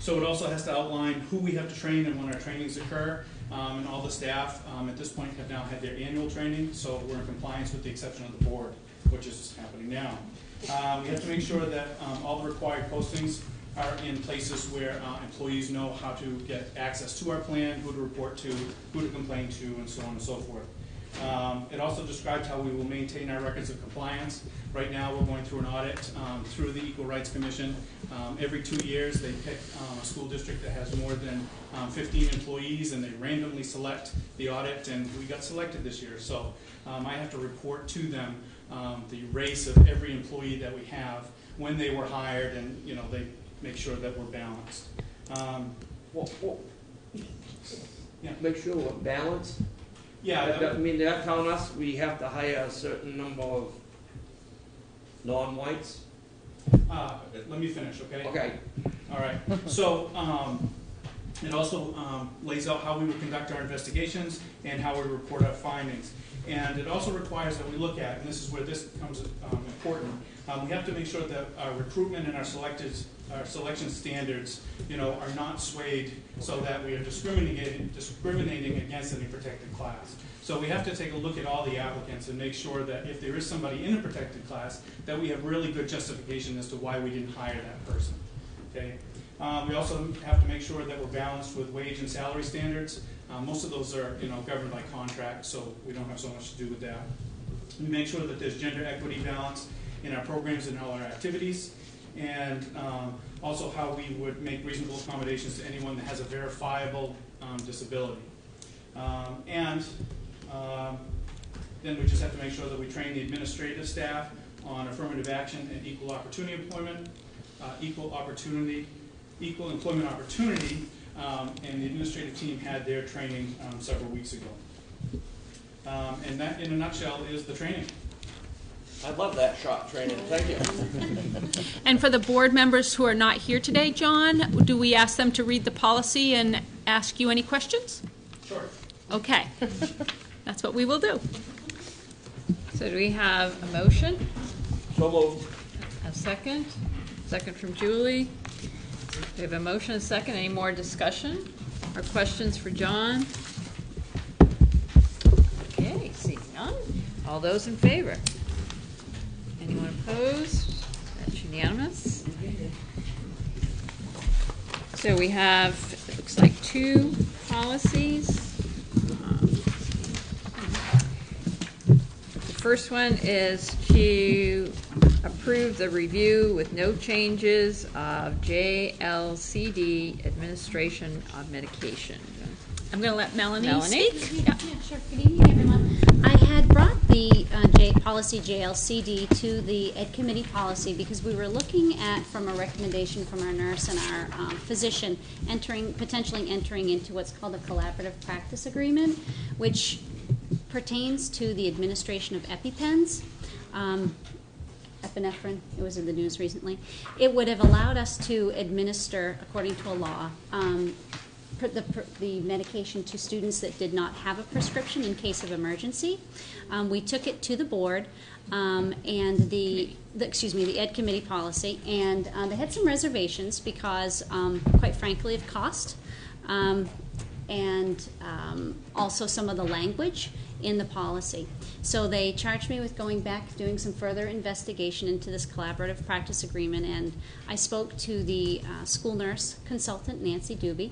So it also has to outline who we have to train and when our trainings occur, and all the staff at this point have now had their annual training, so we're in compliance with the exception of the board, which is happening now. We have to make sure that all the required postings are in places where employees know how to get access to our plan, who to report to, who to complain to, and so on and so forth. It also describes how we will maintain our records of compliance. Right now, we're going through an audit through the Equal Rights Commission. Every 2 years, they pick a school district that has more than 15 employees, and they randomly select the audit, and we got selected this year. So I have to report to them the race of every employee that we have, when they were hired, and they make sure that we're balanced. Yeah. Make sure we're balanced. Yeah. I mean, they're telling us we have to hire a certain number of non-whites. Let me finish, okay? Okay. All right. So it also lays out how we will conduct our investigations and how we report our findings. And it also requires that we look at, and this is where this becomes important, we have to make sure that our recruitment and our selection standards, are not swayed so that we are discriminating against any protected class. So we have to take a look at all the applicants and make sure that if there is somebody in a protected class, that we have really good justification as to why we didn't hire that person. Okay. We also have to make sure that we're balanced with wage and salary standards. Most of those are, governed by contract, so we don't have so much to do with that. We make sure that there's gender equity balance in our programs and all our activities, and also how we would make reasonable accommodations to anyone that has a verifiable disability. Then we just have to make sure that we train the administrative staff on affirmative action and equal opportunity employment, equal employment opportunity, and the administrative team had their training several weeks ago. And that, in a nutshell, is the training. I love that short training. Thank you. And for the board members who are not here today, John, do we ask them to read the policy and ask you any questions? Sure. Okay. That's what we will do. So do we have a motion? So moved. A second? Second from Julie. We have a motion, a second. Any more discussion or questions for John? Okay, seeing none. All those in favor? Anyone opposed? That's unanimous. So we have, it looks like 2 policies. The first one is to approve the review with no changes of JLCD administration of medication. I'm going to let Melanie Melanie? speak. Yeah, sure. Good evening, everyone. I had brought the policy JLCD to the Ed Committee policy because we were looking at, from a recommendation from our nurse and our physician, potentially entering into what's called a collaborative practice agreement, which pertains to the administration of EpiPens. Epinephrine, it was in the news recently. It would have allowed us to administer, according to a law, the medication to students that did not have a prescription in case of emergency. We took it to the board and the Ed Committee policy, and they had some reservations because, quite frankly, of cost, and also some of the language in the policy. So they charged me with going back, doing some further investigation into this collaborative practice agreement, and I spoke to the school nurse consultant, Nancy Doobie,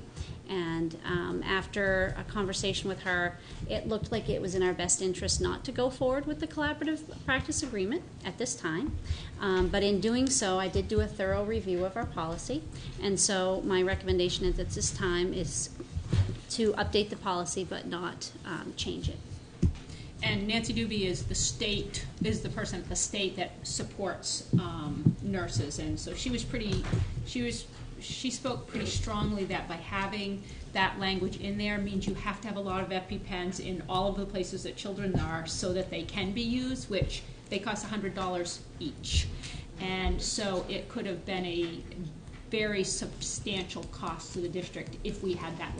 and after a conversation with her, it looked like it was in our best interest not to go forward with the collaborative practice agreement at this time. But in doing so, I did do a thorough review of our policy, and so my recommendation at this time is to update the policy but not change it. And Nancy Doobie is the person at the state that supports nurses, and so she spoke pretty strongly that by having that language in there means you have to have a lot of EpiPens in all of the places that children are so that they can be used, which they cost $100 each. And so it could have been a very substantial cost to the district if we had that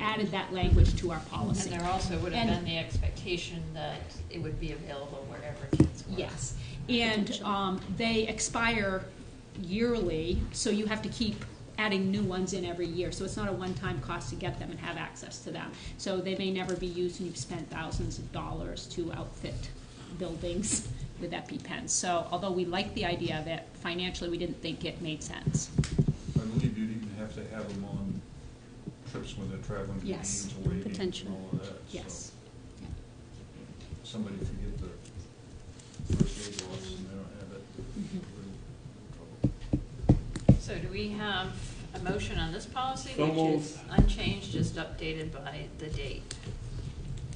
added that language to our policy. And there also would have been the expectation that it would be available wherever kids were. Yes, and they expire yearly, so you have to keep adding new ones in every year. So it's not a one-time cost to get them and have access to them. So they may never be used, and you've spent thousands of dollars to outfit buildings with EpiPens. So although we like the idea of it, financially we didn't think it made sense. I believe you'd even have to have them on trips when they're traveling to Yes, games away games potentially. and all of that. Yes. So. somebody to get the first aid loss and they don't have it, we're in trouble. So do we have a motion on this policy, So which moved. is unchanged, just updated by the date?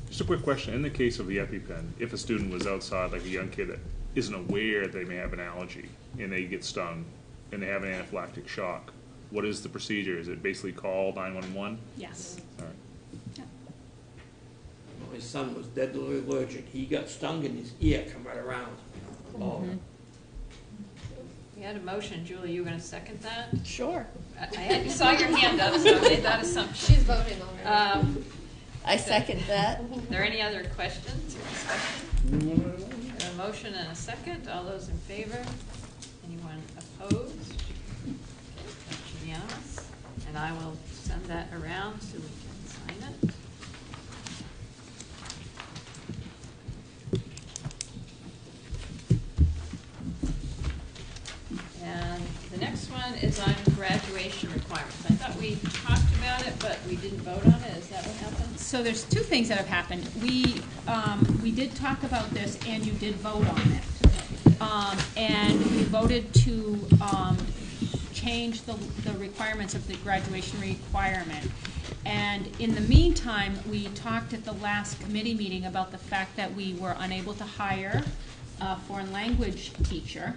Just a quick question, in the case of the EpiPen, if a student was outside, like a young kid that isn't aware they may have an allergy, and they get stung, and they have an anaphylactic shock, what is the procedure? Is it basically call 911? Yes. All right. My son was deadly allergic. He got stung and his ear come right around. Oh, We had a motion. Julie, you were going to second that? Sure. I saw your hand up, so I made that assumption. She's voting already. I second that. Are there any other questions or discussion? We have a motion and a second. All those in favor? Anyone opposed? Okay, that's unanimous. And I will send that around so we can sign it. And the next one is on graduation requirements. I thought we talked about it, but we didn't vote on it. Is that what happened? So there's two things that have happened. We did talk about this, and you did vote on it. And we voted to change the requirements of the graduation requirement. And in the meantime, we talked at the last committee meeting about the fact that we were unable to hire a foreign language teacher.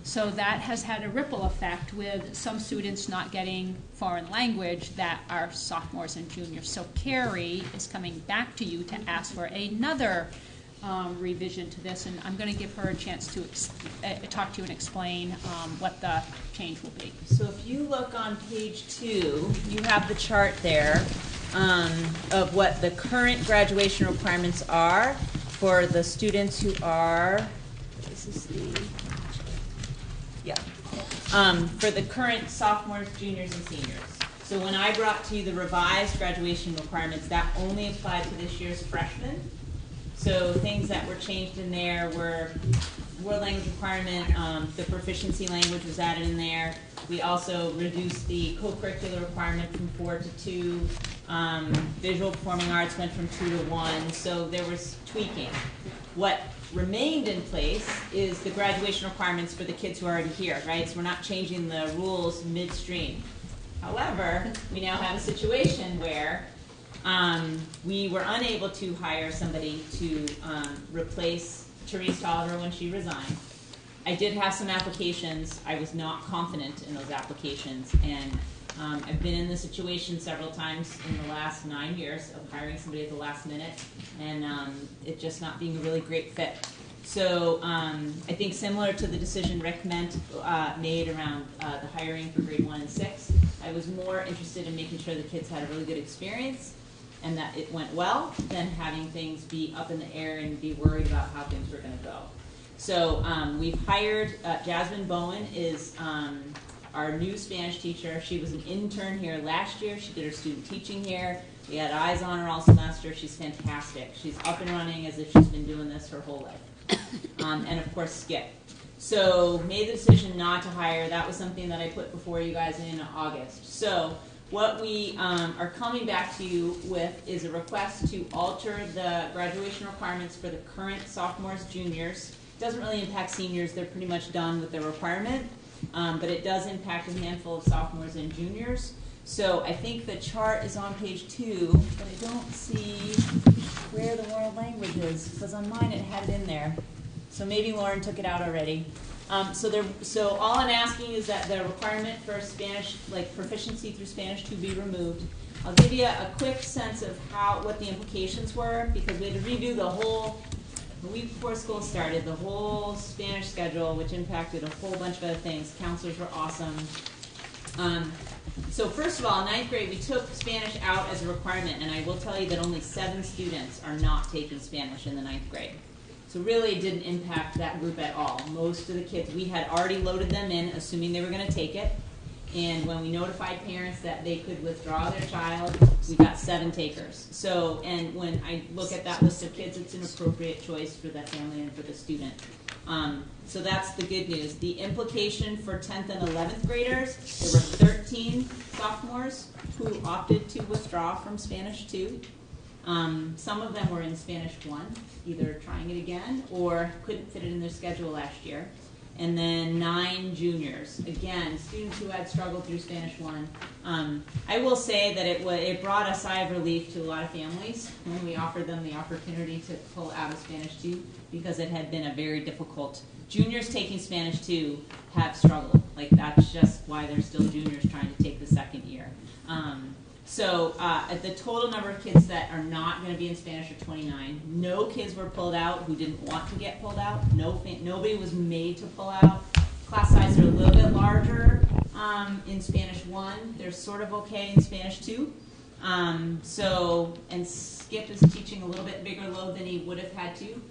So that has had a ripple effect with some students not getting foreign language that are sophomores and juniors. So Carrie is coming back to you to ask for another revision to this, and I'm going to give her a chance to talk to you and explain what the change will be. So if you look on page 2, you have the chart there of what the current graduation requirements are for the students who are, this is the, yeah, for the current sophomores, juniors, and seniors. So when I brought to you the revised graduation requirements, that only applied to this year's freshmen. So things that were changed in there were world language requirement, the proficiency language was added in there. We also reduced the co-curricular requirement from 4 to 2. Visual performing arts went from 2 to 1. So there was tweaking. What remained in place is the graduation requirements for the kids who are already here, right? So we're not changing the rules midstream. However, we now have a situation where we were unable to hire somebody to replace Therese Tolliver when she resigned. I did have some applications. I was not confident in those applications, and I've been in this situation several times in the last 9 years of hiring somebody at the last minute, and it just not being a really great fit. So I think similar to the decision Rick made around the hiring for grade 1 and 6, I was more interested in making sure the kids had a really good experience and that it went well than having things be up in the air and be worried about how things were going to go. So we've hired, Jasmine Bowen is our new Spanish teacher. She was an intern here last year. She did her student teaching here. We had eyes on her all semester. She's fantastic. She's up and running as if she's been doing this her whole life. And of course, Skip. So made the decision not to hire. That was something that I put before you guys in August. So what we are coming back to you with is a request to alter the graduation requirements for the current sophomores, juniors. It doesn't really impact seniors. They're pretty much done with their requirement. But it does impact a handful of sophomores and juniors. So I think the chart is on page 2, but I don't see where the world language is, because on mine it had it in there. So maybe Lauren took it out already. So all I'm asking is that the requirement for Spanish, like proficiency through Spanish 2, be removed. I'll give you a quick sense of what the implications were, because we had to redo the week before school started, the whole Spanish schedule, which impacted a whole bunch of other things. Counselors were awesome. So first of all, in 9th grade, we took Spanish out as a requirement, and I will tell you that only 7 students are not taking Spanish in the 9th grade. So really it didn't impact that group at all. Most of the kids, we had already loaded them in, assuming they were going to take it. And when we notified parents that they could withdraw their child, we got 7 takers. So, and when I look at that list of kids, it's an appropriate choice for the family and for the student. So that's the good news. The implication for 10th and 11th graders, there were 13 sophomores who opted to withdraw from Spanish 2. Some of them were in Spanish 1, either trying it again or couldn't fit it in their schedule last year. And then 9 juniors, again, students who had struggled through Spanish 1. I will say that it brought a sigh of relief to a lot of families when we offered them the opportunity to pull out of Spanish 2, because it had been a very difficult. Juniors taking Spanish 2 have struggled. Like, that's just why they're still juniors trying to take the second year. So the total number of kids that are not going to be in Spanish are 29. No kids were pulled out who didn't want to get pulled out. Nobody was made to pull out. Class sizes are a little bit larger in Spanish 1. They're sort of okay in Spanish 2. And Skip is teaching a little bit bigger load than he would have had to.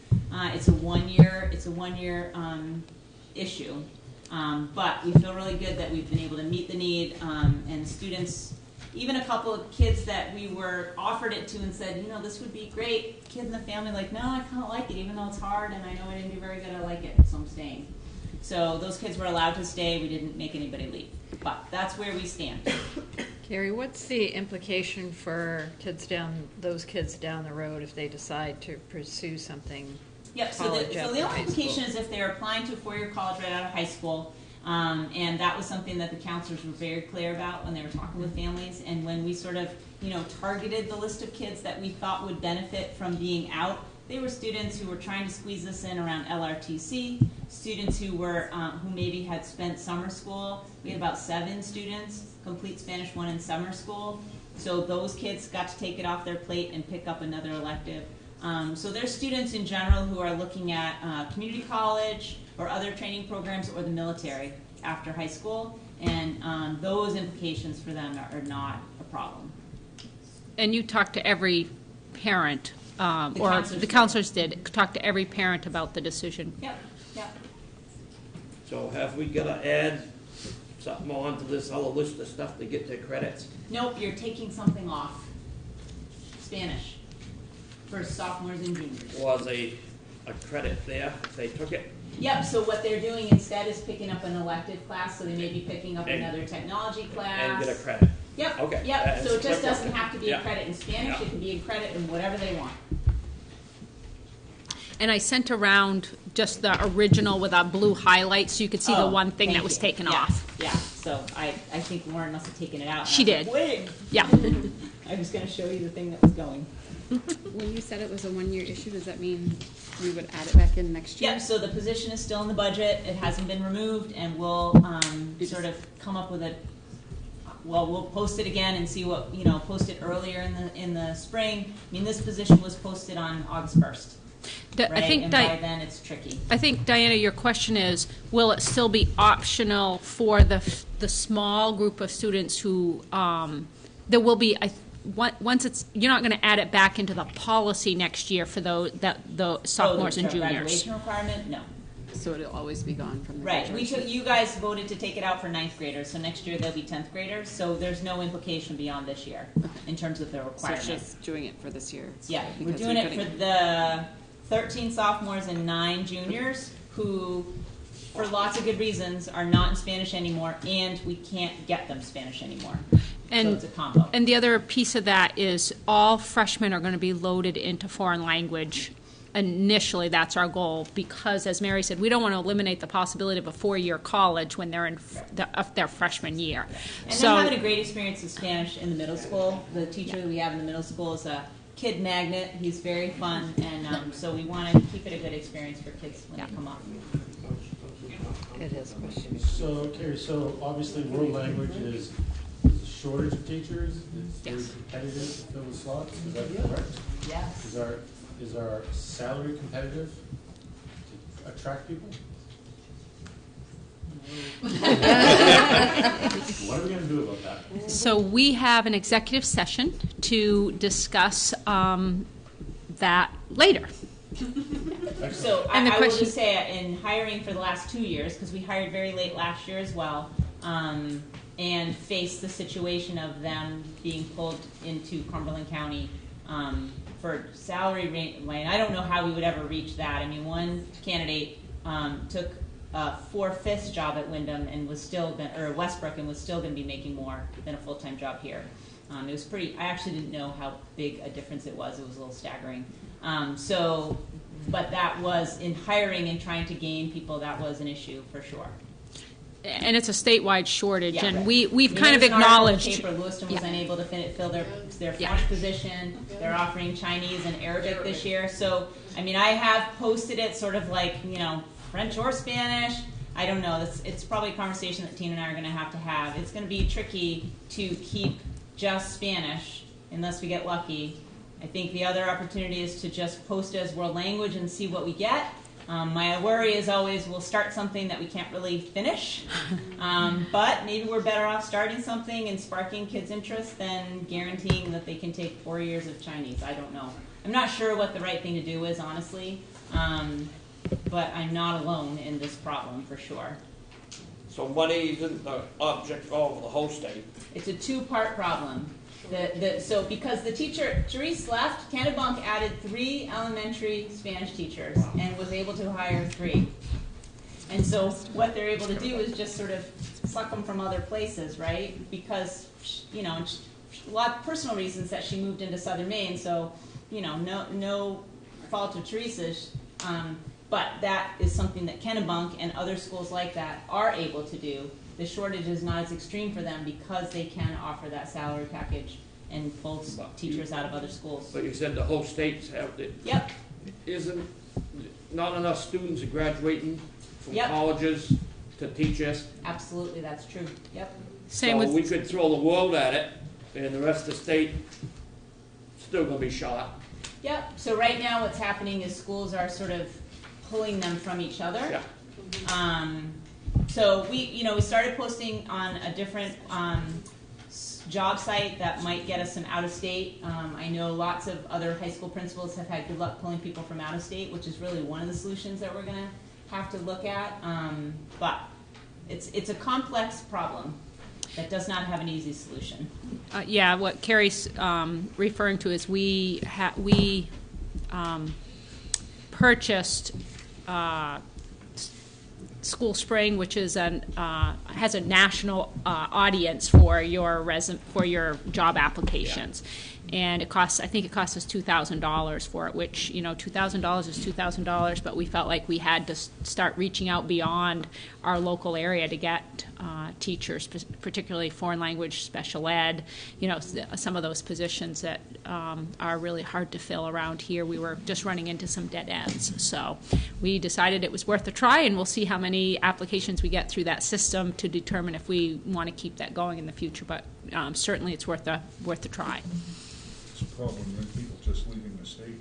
It's a 1 year. It's a 1 year issue. But we feel really good that we've been able to meet the need, and students. Even a couple of kids that we were offered it to and said, you know, this would be great. Kid in the family, like, no, I kind of like it, even though it's hard, and I know I didn't do very good, I like it, so I'm staying. So those kids were allowed to stay. We didn't make anybody leave. But that's where we stand. Carrie, what's the implication for those kids down the road if they decide to pursue something? Yep, so the only implication is if they're applying to a four-year college right out of high school. And that was something that the counselors were very clear about when they were talking with families. And when we sort of, targeted the list of kids that we thought would benefit from being out, they were students who were trying to squeeze this in around LRTC, students who were who maybe had spent summer school. We had about 7 students complete Spanish 1 in summer school. So those kids got to take it off their plate and pick up another elective. So there's students in general who are looking at community college or other training programs or the military after high school, and those implications for them are not a problem. And you talked to every parent, or the counselors did, talk to every parent about the decision. Yep. So have we got to add something on to this other list of stuff to get their credits? Nope, you're taking something off. Spanish for sophomores and juniors. Was a credit there if they took it? Yep, so what they're doing instead is picking up an elective class, so they may be picking up another technology class. And get a credit. Yep, okay. Yep, so it just doesn't have to be a credit in Spanish, Yeah. it can be a credit in whatever they want. And I sent around just the original with a blue highlight so you could see the one thing that was taken off. Yeah, so I think Lauren must have taken it out. She did. Like, wait. Yeah. I was going to show you the thing that was going. When you said it was a 1 year issue, does that mean we would add it back in next year? Yep, so the position is still in the budget. It hasn't been removed, and we'll sort of come up with we'll post it again and see what, post it earlier in the spring. I mean, this position was posted on August 1st. Right? And by then it's tricky. I think, Diana, your question is, will it still be optional for the small group of students who, there will be, once it's, you're not going to add it back into the policy next year for the sophomores and juniors. Graduation requirement? No. So it'll always be gone from the Right. You guys voted to take it out for 9th graders, so next year they'll be 10th graders, so there's no implication beyond this year in terms of the requirement. So it's just doing it for this year. Yeah, we're doing it for the 13 sophomores and 9 juniors who, for lots of good reasons, are not in Spanish anymore, and we can't get them Spanish anymore. So it's a combo. And the other piece of that is all freshmen are going to be loaded into foreign language. Initially, that's our goal, because, as Mary said, we don't want to eliminate the possibility of a 4-year college when they're in their freshman year. And they're having a great experience with Spanish in the middle school. The teacher that we have in the middle school is a kid magnet. He's very fun, and so we want to keep it a good experience for kids when they come up. It is. So, Carrie, obviously world language is a shortage of teachers. It's very competitive to fill the slots. Is that correct? Yes. Is our salary competitive to attract people? What are we going to do about that? So we have an executive session to discuss that later. So I will just say, in hiring for the last 2 years, because we hired very late last year as well, and faced the situation of them being pulled into Cumberland County for salary rate. I don't know how we would ever reach that. I mean, one candidate took a 4/5 job at Wyndham and was still or Westbrook and was still going to be making more than a full-time job here. It was pretty, I actually didn't know how big a difference it was. It was a little staggering. But that was, in hiring and trying to gain people, that was an issue for sure. And it's a statewide shortage, Yeah, and right. we've I mean, kind of there was an article in the acknowledged. paper, Lewiston was Yeah. unable to fill their Yeah. French position. They're offering Chinese and Arabic this year. So, I mean, I have posted it sort of like, French or Spanish. I don't know. It's probably a conversation that Tina and I are going to have. It's going to be tricky to keep just Spanish unless we get lucky. I think the other opportunity is to just post as world language and see what we get. My worry is always we'll start something that we can't really finish, but maybe we're better off starting something and sparking kids' interest than guaranteeing that they can take 4 years of Chinese. I don't know. I'm not sure what the right thing to do is, honestly, but I'm not alone in this problem for sure. So money isn't the object of the whole state. It's a two-part problem. So because the teacher, Therese left, Kennebunk added 3 elementary Spanish teachers and was able to hire 3. And so what they're able to do is just sort of suck them from other places, right? Because, a lot of personal reasons that she moved into Southern Maine, so, no fault of Therese's. But that is something that Kennebunk and other schools like that are able to do. The shortage is not as extreme for them because they can offer that salary package and pull teachers out of other schools. But you said the whole states have it. Yep. Isn't not enough students graduating from Yep. colleges to teach us? Absolutely, that's true. Yep. Same So with we could throw the world at it, and the rest of the state still gonna be shot. Yep. So right now what's happening is schools are sort of pulling them from each other. Yeah. So we started posting on a different job site that might get us some out of state. I know lots of other high school principals have had good luck pulling people from out of state, which is really one of the solutions that we're going to have to look at. But it's a complex problem that does not have an easy solution. Yeah, what Carrie's referring to is we purchased School Spring, which is has a national audience for your job applications, and it costs. I think it cost us $2,000 for it, which $2,000 is $2,000, but we felt like we had to start reaching out beyond our local area to get teachers, particularly foreign language, special ed. Some of those positions that are really hard to fill around here. We were just running into some dead ends, so we decided it was worth a try, and we'll see how many applications we get through that system to determine if we want to keep that going in the future. But certainly, it's worth a try. It's a problem with people just leaving the state.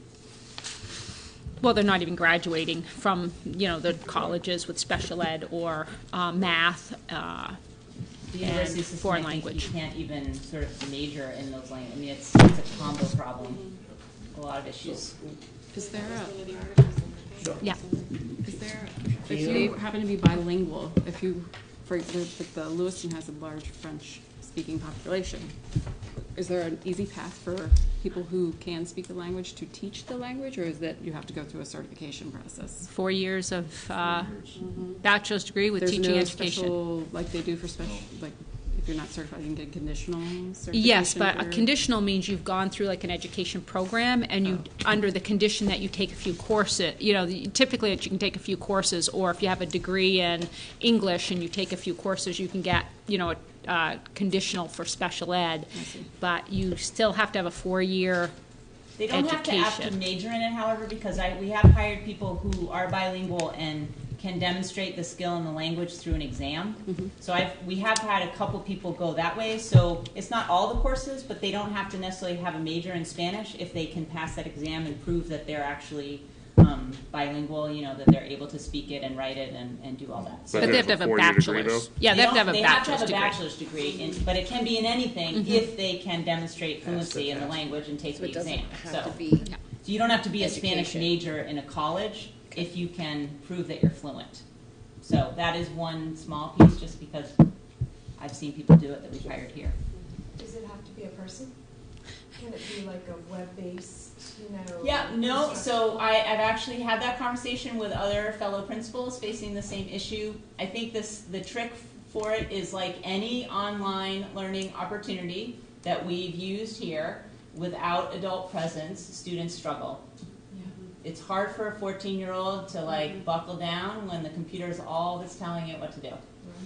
Well, they're not even graduating from the colleges with special ed or math The and university system, foreign I think language. you can't even sort of major in those languages. I mean, it's a combo problem. A lot of issues. Is there Yeah. if you happen to be bilingual, the Lewiston has a large French-speaking population, is there an easy path for people who can speak the language to teach the language, or is that you have to go through a certification process? 4 years of bachelor's degree with There's teaching no education. special, like they do for special, like if you're not certified, you can get conditional certification. Yes, but a for- conditional means you've gone through like an education program, and you under the condition that you take a few courses. Typically you can take a few courses, or if you have a degree in English and you take a few courses, you can get a conditional for special ed. But you still have to have a 4-year They don't education. have to major in it, however, because we have hired people who are bilingual and can demonstrate the skill in the language through an exam. So we have had a couple people go that way. So it's not all the courses, but they don't have to necessarily have a major in Spanish if they can pass that exam and prove that they're actually bilingual, that they're able to speak it and write it and do all that. But they have to have a bachelor's. Yeah, they have to have a bachelor's degree. They have to have a bachelor's degree, but it can be in anything if they can demonstrate fluency in the language and take the exam. So you don't have to be a Spanish major in a college if you can prove that you're fluent. So that is one small piece, just because I've seen people do it that we've hired here. Does it have to be a person? Can it be like a web-based, Yeah, no, so I've actually had that conversation with other fellow principals facing the same issue. I think the trick for it is like any online learning opportunity, that we've used here, without adult presence, students struggle. It's hard for a 14-year-old to like buckle down when the computer is all that's telling it what to do,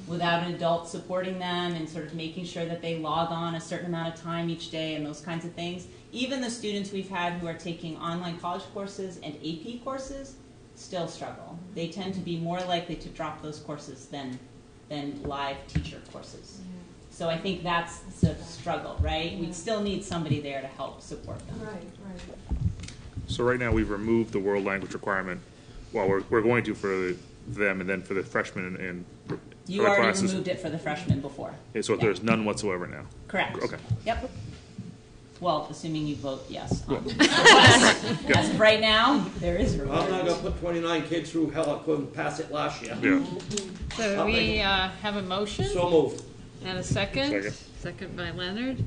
without an adult supporting them and sort of making sure that they log on a certain amount of time each day and those kinds of things. Even the students we've had who are taking online college courses and AP courses still struggle. They tend to be more likely to drop those courses than live teacher courses. So I think that's the struggle, right? We still need somebody there to help support them. Right. So right now, we've removed the world language requirement. Well, we're going to for them, and then for the freshmen and You other already classes. removed it for the freshmen before. Okay, so there's none whatsoever now. Correct. Okay. Yep. Well, assuming you vote yes. Well. As of right now, there is room. I'm not gonna put 29 kids through hell. I couldn't pass it last year. Yeah. So we have a motion So moved. and a second. Second. Second by Leonard.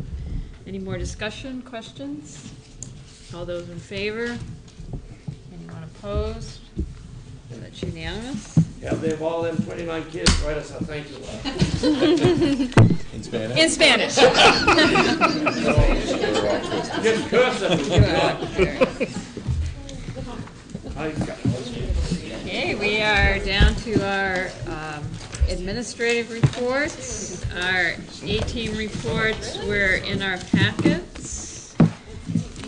Any more discussion, questions? All those in favor? Anyone opposed? That's unanimous. Yeah, they have all them 29 kids write us a thank you letter. In Spanish. Just curse them. Okay, we are down to our administrative reports. Our A-team reports were in our packets.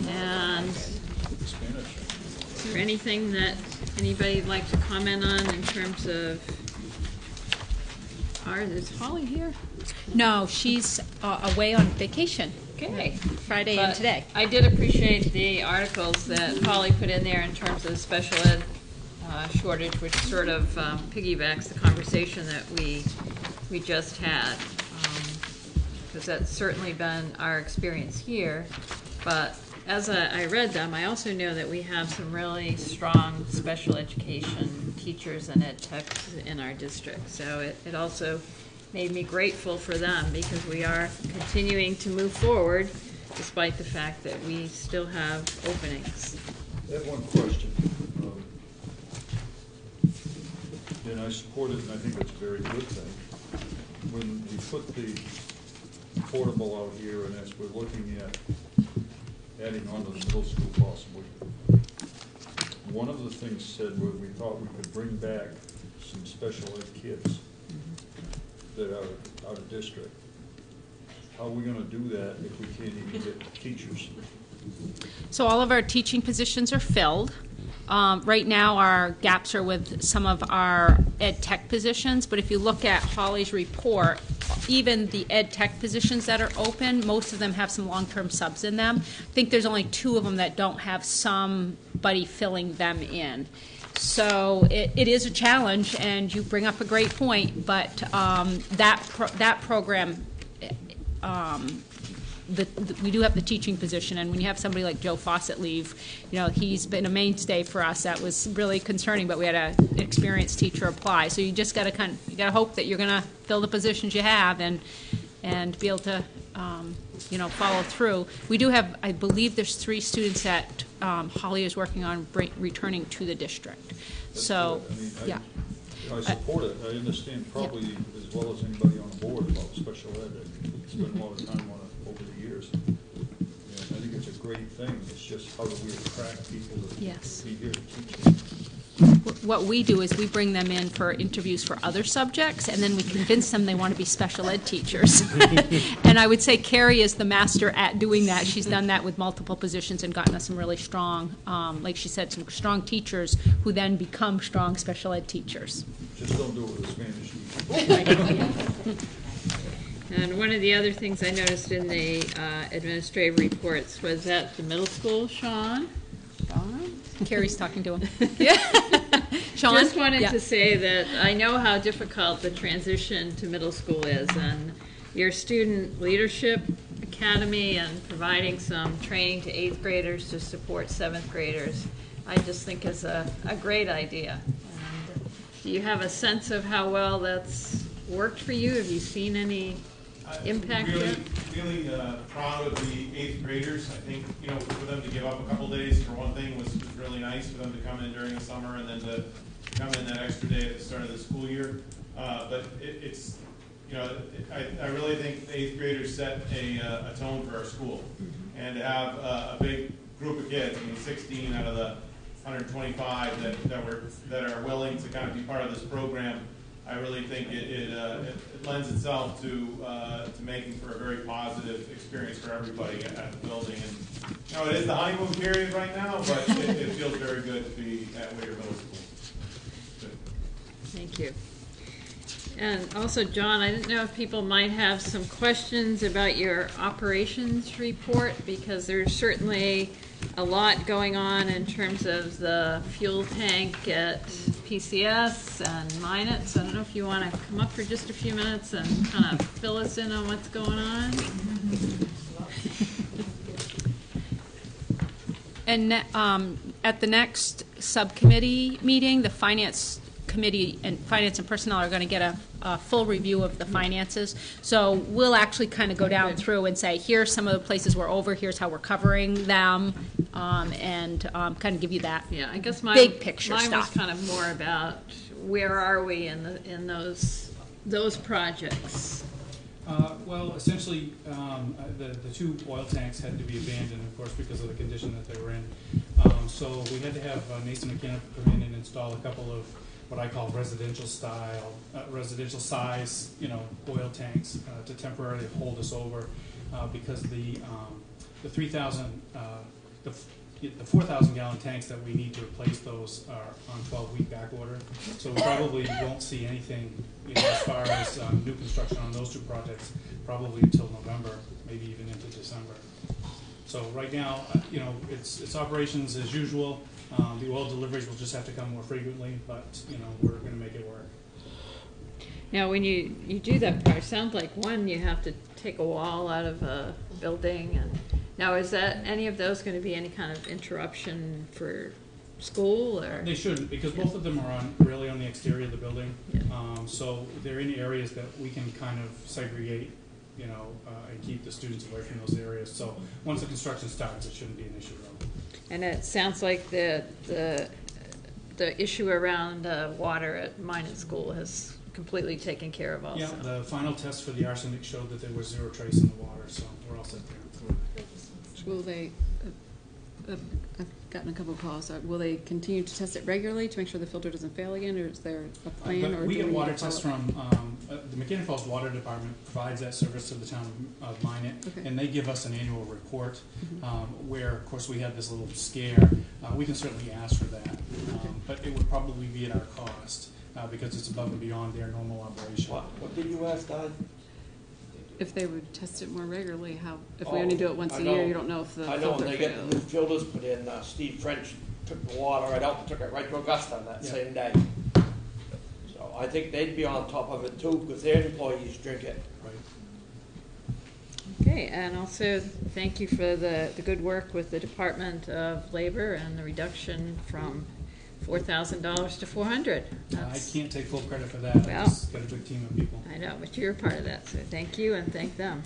And is there anything that anybody'd like to comment on in terms of, is Holly here? No, she's away on vacation. Okay. Friday and But today. I did appreciate the articles that Holly put in there in terms of the special ed shortage, which sort of piggybacks the conversation that we just had. Because that's certainly been our experience here. But as I read them, I also know that we have some really strong special education teachers and ed techs in our district. So it also made me grateful for them, because we are continuing to move forward despite the fact that we still have openings. I have one question. And I support it, and I think it's a very good thing. When we put the portable out here, and as we're looking at adding on to the middle school possibly, one of the things said where we thought we could bring back some special ed kids that are out of district. How are we gonna do that if we can't even get teachers? So all of our teaching positions are filled. Right now, our gaps are with some of our ed tech positions, but if you look at Holly's report, even the ed tech positions that are open, most of them have some long-term subs in them. I think there's only 2 of them that don't have somebody filling them in. So it is a challenge, and you bring up a great point, but that program, we do have the teaching position, and when you have somebody like Joe Fawcett leave, he's been a mainstay for us. That was really concerning, but we had an experienced teacher apply. So you just got to hope that you're going to fill the positions you have and be able to follow through. We do have, I believe, there's 3 students that Holly is working on returning to the district. That's so, good. yeah. I support it. I understand probably as well as anybody on the board about special ed. I spent a lot of time on it over the years. And I think it's a great thing. It's just how do we attract people to be here to teach. What we do is we bring them in for interviews for other subjects, and then we convince them they want to be special ed teachers. And I would say Carrie is the master at doing that. She's done that with multiple positions and gotten us some really strong, like she said, some strong teachers who then become strong special ed teachers. Just don't do it with Spanish teachers. And one of the other things I noticed in the administrative reports was at the middle school, Sean? Carrie's talking to him. Sean? Just wanted to say that I know how difficult the transition to middle school is, and your student leadership academy and providing some training to 8th graders to support 7th graders, I just think is a great idea. And do you have a sense of how well that's worked for you? Have you seen any impact yet? Really proud of the 8th graders. I think, for them to give up a couple days for one thing was really nice for them to come in during the summer and then to come in that extra day at the start of the school year. But it's I really think the 8th graders set a tone for our school. And to have a big group of kids, 16 out of the 125 that are willing to kind of be part of this program, I really think it lends itself to making for a very positive experience for everybody at the building. And it is the honeymoon period right now, but it feels very good to be at Waiter Middle School. Good. Thank you. And also, John, I didn't know if people might have some questions about your operations report, because there's certainly a lot going on in terms of the fuel tank at PCS and Minot. So I don't know if you want to come up for just a few minutes and kind of fill us in on what's going on. And at the next subcommittee meeting, the Finance Committee and Finance and Personnel are going to get a full review of the finances. So we'll actually kind of go down through and say, here's some of the places we're over, here's how we're covering them, and kind of give you that big picture mine stuff. was kind of more about where are we in those projects. Well, essentially, the 2 oil tanks had to be abandoned, of course, because of the condition that they were in. So we had to have Mason Mechanical come in and install a couple of what I call residential size, oil tanks to temporarily hold us over, because the 3,000, the 4,000 gallon tanks that we need to replace those are on 12-week back order. So we probably won't see anything, as far as new construction on those 2 projects, probably until November, maybe even into December. So right now, it's operations as usual. The oil deliveries will just have to come more frequently, but we're going to make it work. Now, when you do that part, it sounds like you have to take a wall out of a building, and now is that any of those going to be any kind of interruption for school, or? They shouldn't, because both of them are really on the exterior of the building. Yeah. So they're in areas that we can kind of segregate, and keep the students away from those areas. So once the construction starts, it shouldn't be an issue at all. And it sounds like the issue around water at Minot School has completely taken care of also. Yeah, the final test for the arsenic showed that there was 0 trace in the water, so we're all set there. Will they, I've gotten a couple of calls, will they continue to test it regularly to make sure the filter doesn't fail again, or is there a plan? Or we get water tests from, the McKinney Falls Water Department provides that service to the town of Minot, and they give us an annual report, where, of course, we had this little scare. We can certainly ask for that, but it would probably be at our cost, because it's above and beyond their normal operation. What did you ask, Don? If they would test it more regularly, if we only do it once a year, you don't know if the filter fails. I know, when they get the new filters put in, Steve French took the water right out and took it right to Augusta that same day. So I think they'd be on top of it too, because their employees drink it. Right. Okay, and also thank you for the good work with the Department of Labor and the reduction from $4,000 to $400. I can't take full credit for that. Well, I've got a big team of people. I know, but you're part of that, so thank you and thank them.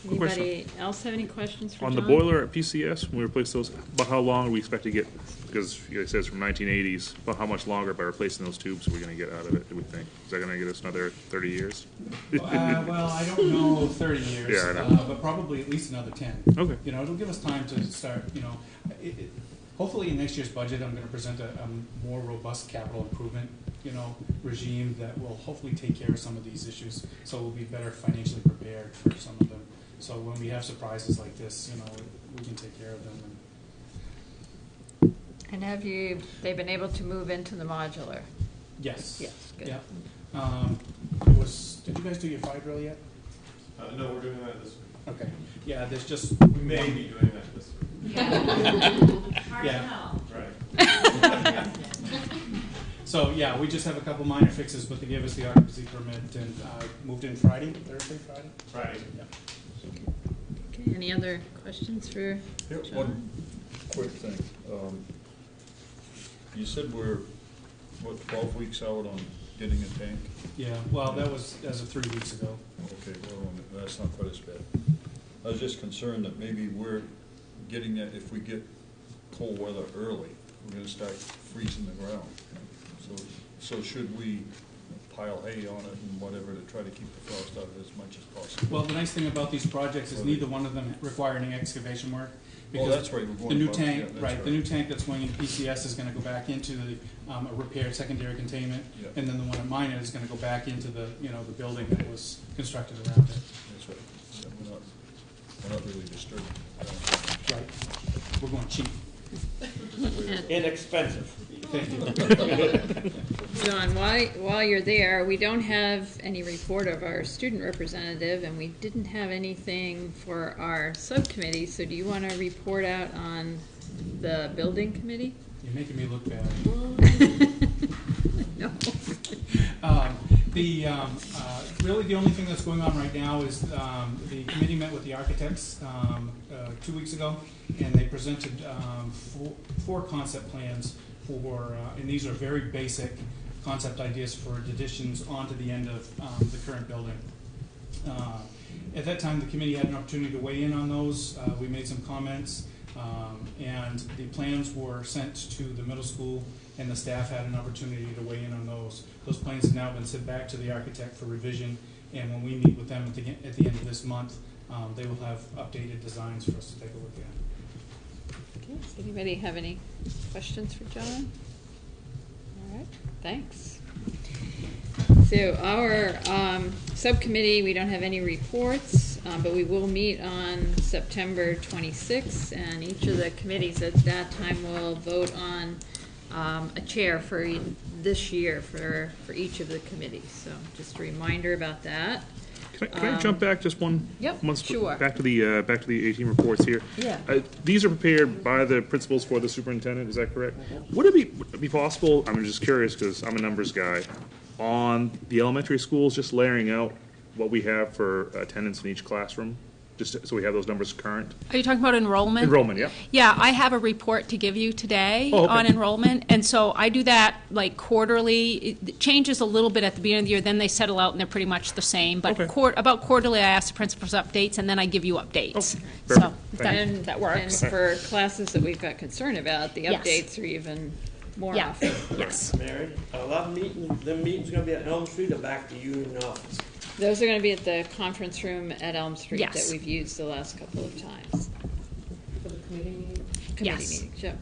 Quick question. Anybody else have any questions for On John? the boiler at PCS, when we replace those, about how long are we expect to get, because it says from 1980s, but how much longer by replacing those tubes are we going to get out of it, do we think? Is that going to get us another 30 years? Well, I don't know 30 years, Yeah, I know. but probably at least another 10. Okay. It'll give us time to start, hopefully in next year's budget, I'm going to present a more robust capital improvement, regime that will hopefully take care of some of these issues, so we'll be better financially prepared for some of them. So when we have surprises like this, we can take care of them. And have they've been able to move into the modular? Yes. Yes, good. Yeah. Did you guys do your fire drill yet? No, we're doing that this week. Okay. Yeah, there's just. We may be doing that this week. Hard to know. Right. So yeah, we just have a couple minor fixes, but they gave us the occupancy permit and moved in Friday. Friday. Yeah. Okay, any other questions for John? One quick thing. You said we're, 12 weeks out on getting a tank? Yeah, well, that was as of 3 weeks ago. Okay, well, that's not quite as bad. I was just concerned that maybe we're getting that, if we get cold weather early, we're going to start freezing the ground. So should we pile hay on it and whatever to try to keep the frost out of it as much as possible. Well, the nice thing about these projects is neither one of them require any excavation work. Oh, that's right, we're going The new above- tank, yeah, that's right, the new tank that's going into PCS is gonna go back into the, a repaired secondary containment, Yeah. and then the one at Minot is gonna go back into the, the building that was constructed around it. That's right. Yeah, we're not really disturbed. Right. We're going cheap. Inexpensive. Thank you. John, while you're there, we don't have any report of our student representative, and we didn't have anything for our subcommittee, so do you want to report out on the building committee? You're making me look bad. No. Really, the only thing that's going on right now is the committee met with the architects 2 weeks ago, and they presented four concept plans for, and these are very basic concept ideas for additions onto the end of the current building. At that time, the committee had an opportunity to weigh in on those. We made some comments, and the plans were sent to the middle school, and the staff had an opportunity to weigh in on those. Those plans have now been sent back to the architect for revision, and when we meet with them at the end of this month, they will have updated designs for us to take a look at. Okay, does anybody have any questions for John? All right, thanks. So our subcommittee, we don't have any reports, but we will meet on September 26th, and each of the committees at that time will vote on a chair for this year for each of the committees. So just a reminder about that. Can I jump back just one? Yep, sure. Back to the 18 reports here. Yeah. These are prepared by the principals for the superintendent. Is that correct? Would it be possible? I'm just curious because I'm a numbers guy. On the elementary schools, just layering out what we have for attendance in each classroom, just so we have those numbers current. Are you talking about enrollment? Enrollment, yeah. Yeah, I have a report to give you today Oh, okay. on enrollment, and so I do that like quarterly. It changes a little bit at the beginning of the year, then they settle out and they're pretty much the same. But Okay. about quarterly, I ask the principals updates, and then I give you updates. perfect. So Thank that works. And for classes that we've got concern about, the Yes. updates are even more Yeah. often. Yes. Mary, a lot of meetings, the meetings gonna be at Elm Street or back to you in the office? Those are going to be at the conference room at Elm Street Yes. that we've used the last couple of times. For the committee meeting? Committee Yes. meetings, yeah.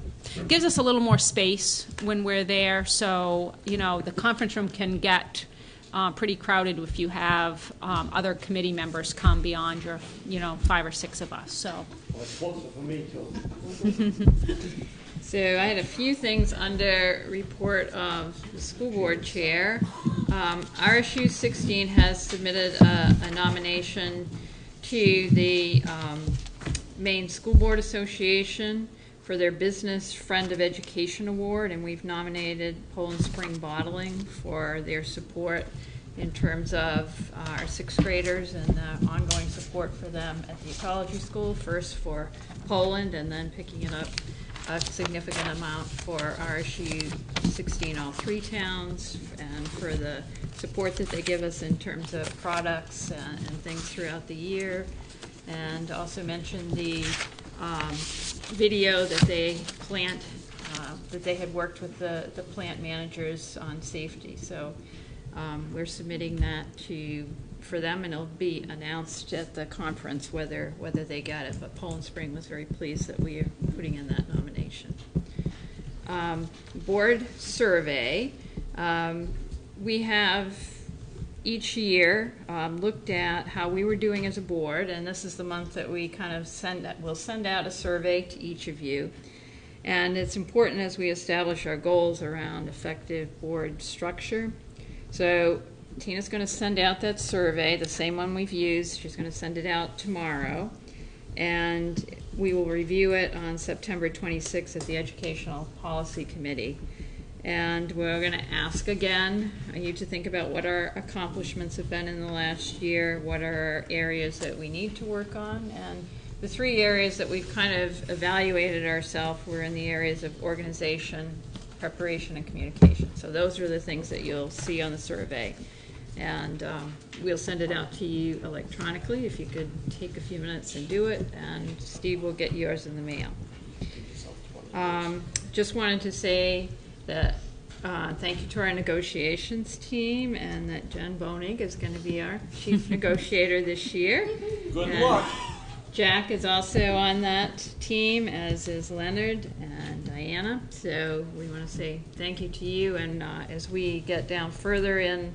Gives us a little more space when we're there, so, the conference room can get pretty crowded if you have other committee members come beyond your, 5 or 6 of us, so. Well, it's closer for me too. So I had a few things under report of the school board chair. RSU 16 has submitted a nomination to the Maine School Board Association for their Business Friend of Education Award, and we've nominated Poland Spring Bottling for their support in terms of our 6th graders and the ongoing support for them at the ecology school, first for Poland and then picking it up a significant amount for RSU 16 all 3 towns, and for the support that they give us in terms of products and things throughout the year. And also mentioned the video that they that they had worked with the plant managers on safety. So we're submitting that for them, and it'll be announced at the conference whether they got it. But Poland Spring was very pleased that we are putting in that nomination. Board survey. We have each year looked at how we were doing as a board, and this is the month that we kind of we'll send out a survey to each of you. And it's important as we establish our goals around effective board structure. So Tina's going to send out that survey, the same one we've used. She's going to send it out tomorrow. And we will review it on September 26th at the Educational Policy Committee. And we're going to ask again you to think about what our accomplishments have been in the last year, what are areas that we need to work on. And the 3 areas that we've kind of evaluated ourselves were in the areas of organization, preparation, and communication. So those are the things that you'll see on the survey. And we'll send it out to you electronically if you could take a few minutes and do it, and Steve will get yours in the mail. Just wanted to say that Thank you to our negotiations team, and that Jen Bonig is going to be our chief negotiator this year. Good And luck. Jack is also on that team, as is Leonard and Diana. So we want to say thank you to you. And as we get down further in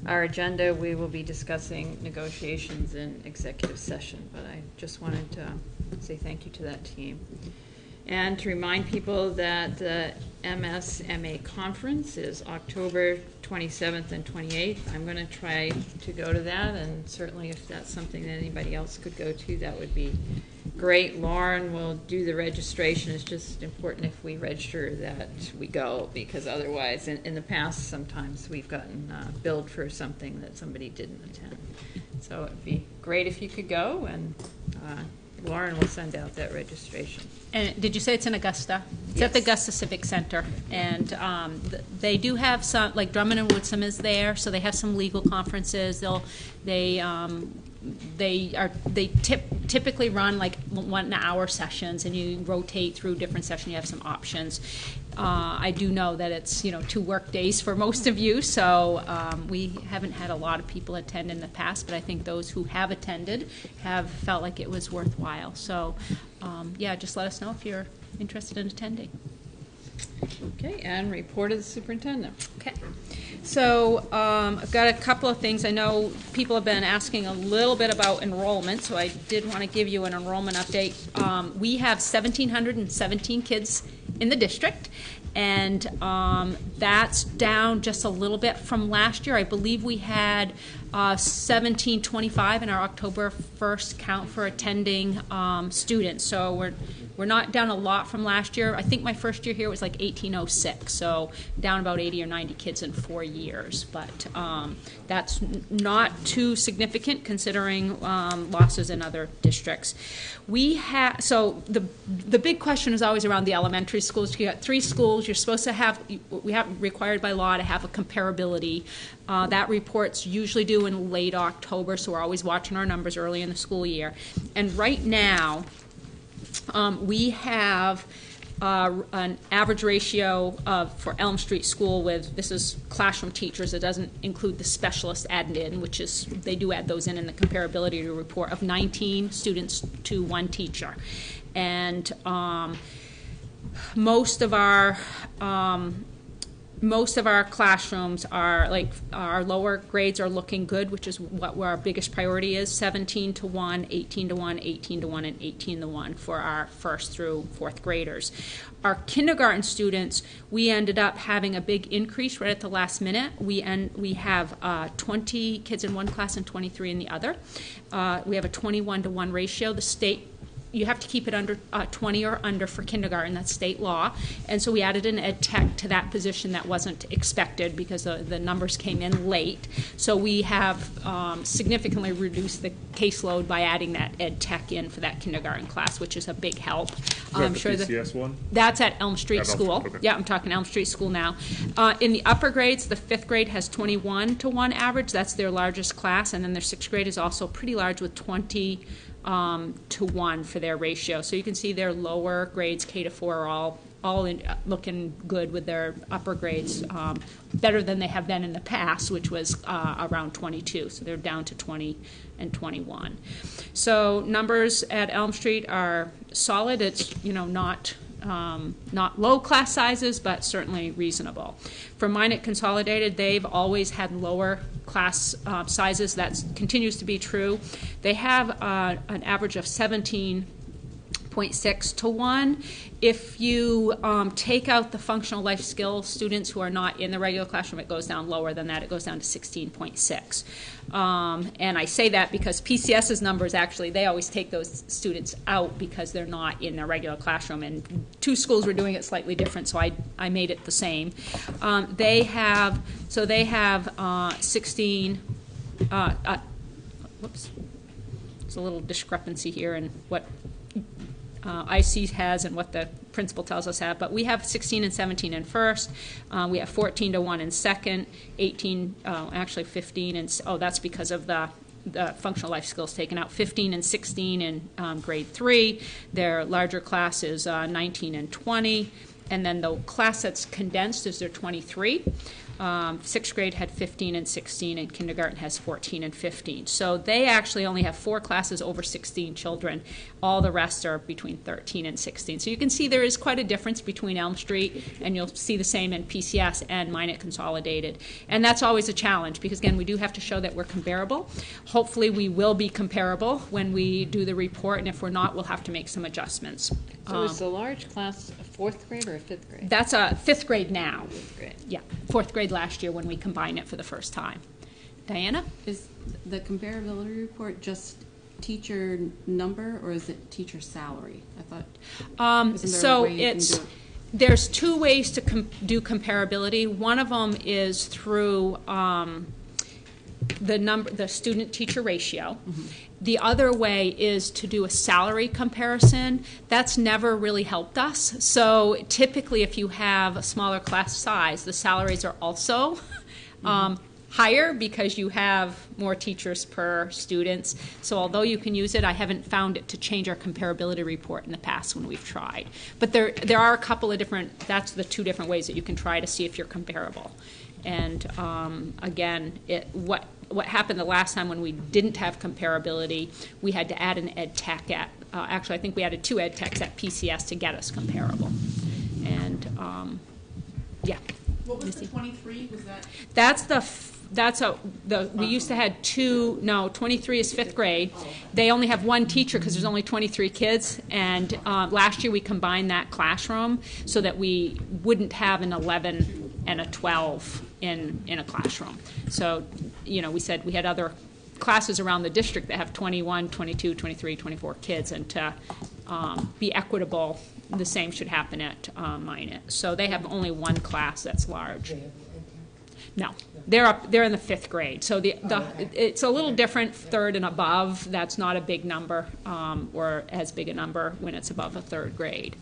our agenda, we will be discussing negotiations in executive session. But I just wanted to say thank you to that team. And to remind people that the MSMA conference is October 27th and 28th. I'm going to try to go to that, and certainly if that's something that anybody else could go to, that would be great. Lauren will do the registration. It's just important if we register that we go, because otherwise, in the past, sometimes we've gotten billed for something that somebody didn't attend. So it'd be great if you could go, and Lauren will send out that registration. And did you say it's in Augusta? It's Yes. at the Augusta Civic Center. And they do have some, like Drummond and Woodson is there, so they have some legal conferences. They typically run like 1 hour sessions, and you rotate through different sessions. You have some options. I do know that it's 2 work days for most of you, so we haven't had a lot of people attend in the past, but I think those who have attended have felt like it was worthwhile. So yeah, just let us know if you're interested in attending. Okay, and report of the superintendent. Okay. So I've got a couple of things. I know people have been asking a little bit about enrollment, so I did want to give you an enrollment update. We have 1,717 kids in the district, and that's down just a little bit from last year. I believe we had 1,725 in our October 1st count for attending students. So we're not down a lot from last year. I think my first year here was like 1,806, so down about 80 or 90 kids in 4 years. But that's not too significant considering losses in other districts. So the big question is always around the elementary schools. You got 3 schools. You're supposed to have, we have required by law to have a comparability. That report's usually due in late October, so we're always watching our numbers early in the school year. And right now, we have an average ratio for Elm Street School with, this is classroom teachers, it doesn't include the specialist added in, which is, they do add those in the comparability report, of 19 students to 1 teacher. And most of our classrooms are our lower grades are looking good, which is where our biggest priority is: 17 to 1, 18 to 1, 18 to 1, and 18 to 1 for our 1st through 4th graders. Our kindergarten students, we ended up having a big increase right at the last minute. We have 20 kids in one class and 23 in the other. We have a 21 to 1 ratio. The state, you have to keep it under 20 or under for kindergarten. That's state law. And so we added an ed tech to that position that wasn't expected because the numbers came in late. So we have significantly reduced the caseload by adding that ed tech in for that kindergarten class, which is a big help. Is that the PCS one? That's at Elm Street School. Okay. Yeah, I'm talking Elm Street School now. In the upper grades, the 5th grade has 21 to 1 average. That's their largest class. And then their 6th grade is also pretty large with 20 to 1 for their ratio. So you can see their lower grades, K to 4, are all looking good with their upper grades, better than they have been in the past, which was around 22. So they're down to 20 and 21. So numbers at Elm Street are solid. It's not low class sizes, but certainly reasonable. For Minot Consolidated, they've always had lower class sizes. That continues to be true. They have an average of 17.6 to 1. If you take out the functional life skills students who are not in the regular classroom, it goes down lower than that. It goes down to 16.6. And I say that because PCS's numbers, actually, they always take those students out because they're not in their regular classroom. And 2 schools were doing it slightly different, so I made it the same. They have 16. Whoops. There's a little discrepancy here in what IC has and what the principal tells us have, but we have 16 and 17 in first. We have 14 to 1 in second, 18, actually 15, and that's because of the functional life skills taken out. 15 and 16 in grade 3. Their larger class is 19 and 20. And then the class that's condensed is their 23. Sixth grade had 15 and 16, and kindergarten has 14 and 15. So they actually only have 4 classes over 16 children. All the rest are between 13 and 16. So you can see there is quite a difference between Elm Street, and you'll see the same in PCS and Minot Consolidated. And that's always a challenge because, again, we do have to show that we're comparable. Hopefully we will be comparable when we do the report, and if we're not, we'll have to make some adjustments. So is the large class a 4th grade or a 5th grade? That's a 5th grade now. 5th grade. Yeah, 4th grade last year when we combined it for the first time. Diana? Is the comparability report just teacher number or is it teacher salary? I thought. So there's 2 ways to do comparability. One of them is through the student teacher ratio. Mm-hmm. The other way is to do a salary comparison. That's never really helped us. So typically if you have a smaller class size, the salaries are also higher because you have more teachers per students. So although you can use it, I haven't found it to change our comparability report in the past when we've tried. But there are a couple of different, that's the 2 different ways that you can try to see if you're comparable. And again, what happened the last time when we didn't have comparability, we had to add an ed tech at, actually I think we added 2 ed techs at PCS to get us comparable. And yeah. What was the 23? Was that? We used to have 23 is 5th grade. They only have 1 teacher because there's only 23 kids. And last year we combined that classroom so that we wouldn't have an 11 and a 12 in a classroom. So, we said we had other classes around the district that have 21, 22, 23, 24 kids. And to be equitable, the same should happen at Minot. So they have only 1 class that's large. No, they're in the 5th grade. So it's a little different, 3rd and above. That's not a big number or as big a number when it's above a 3rd grade.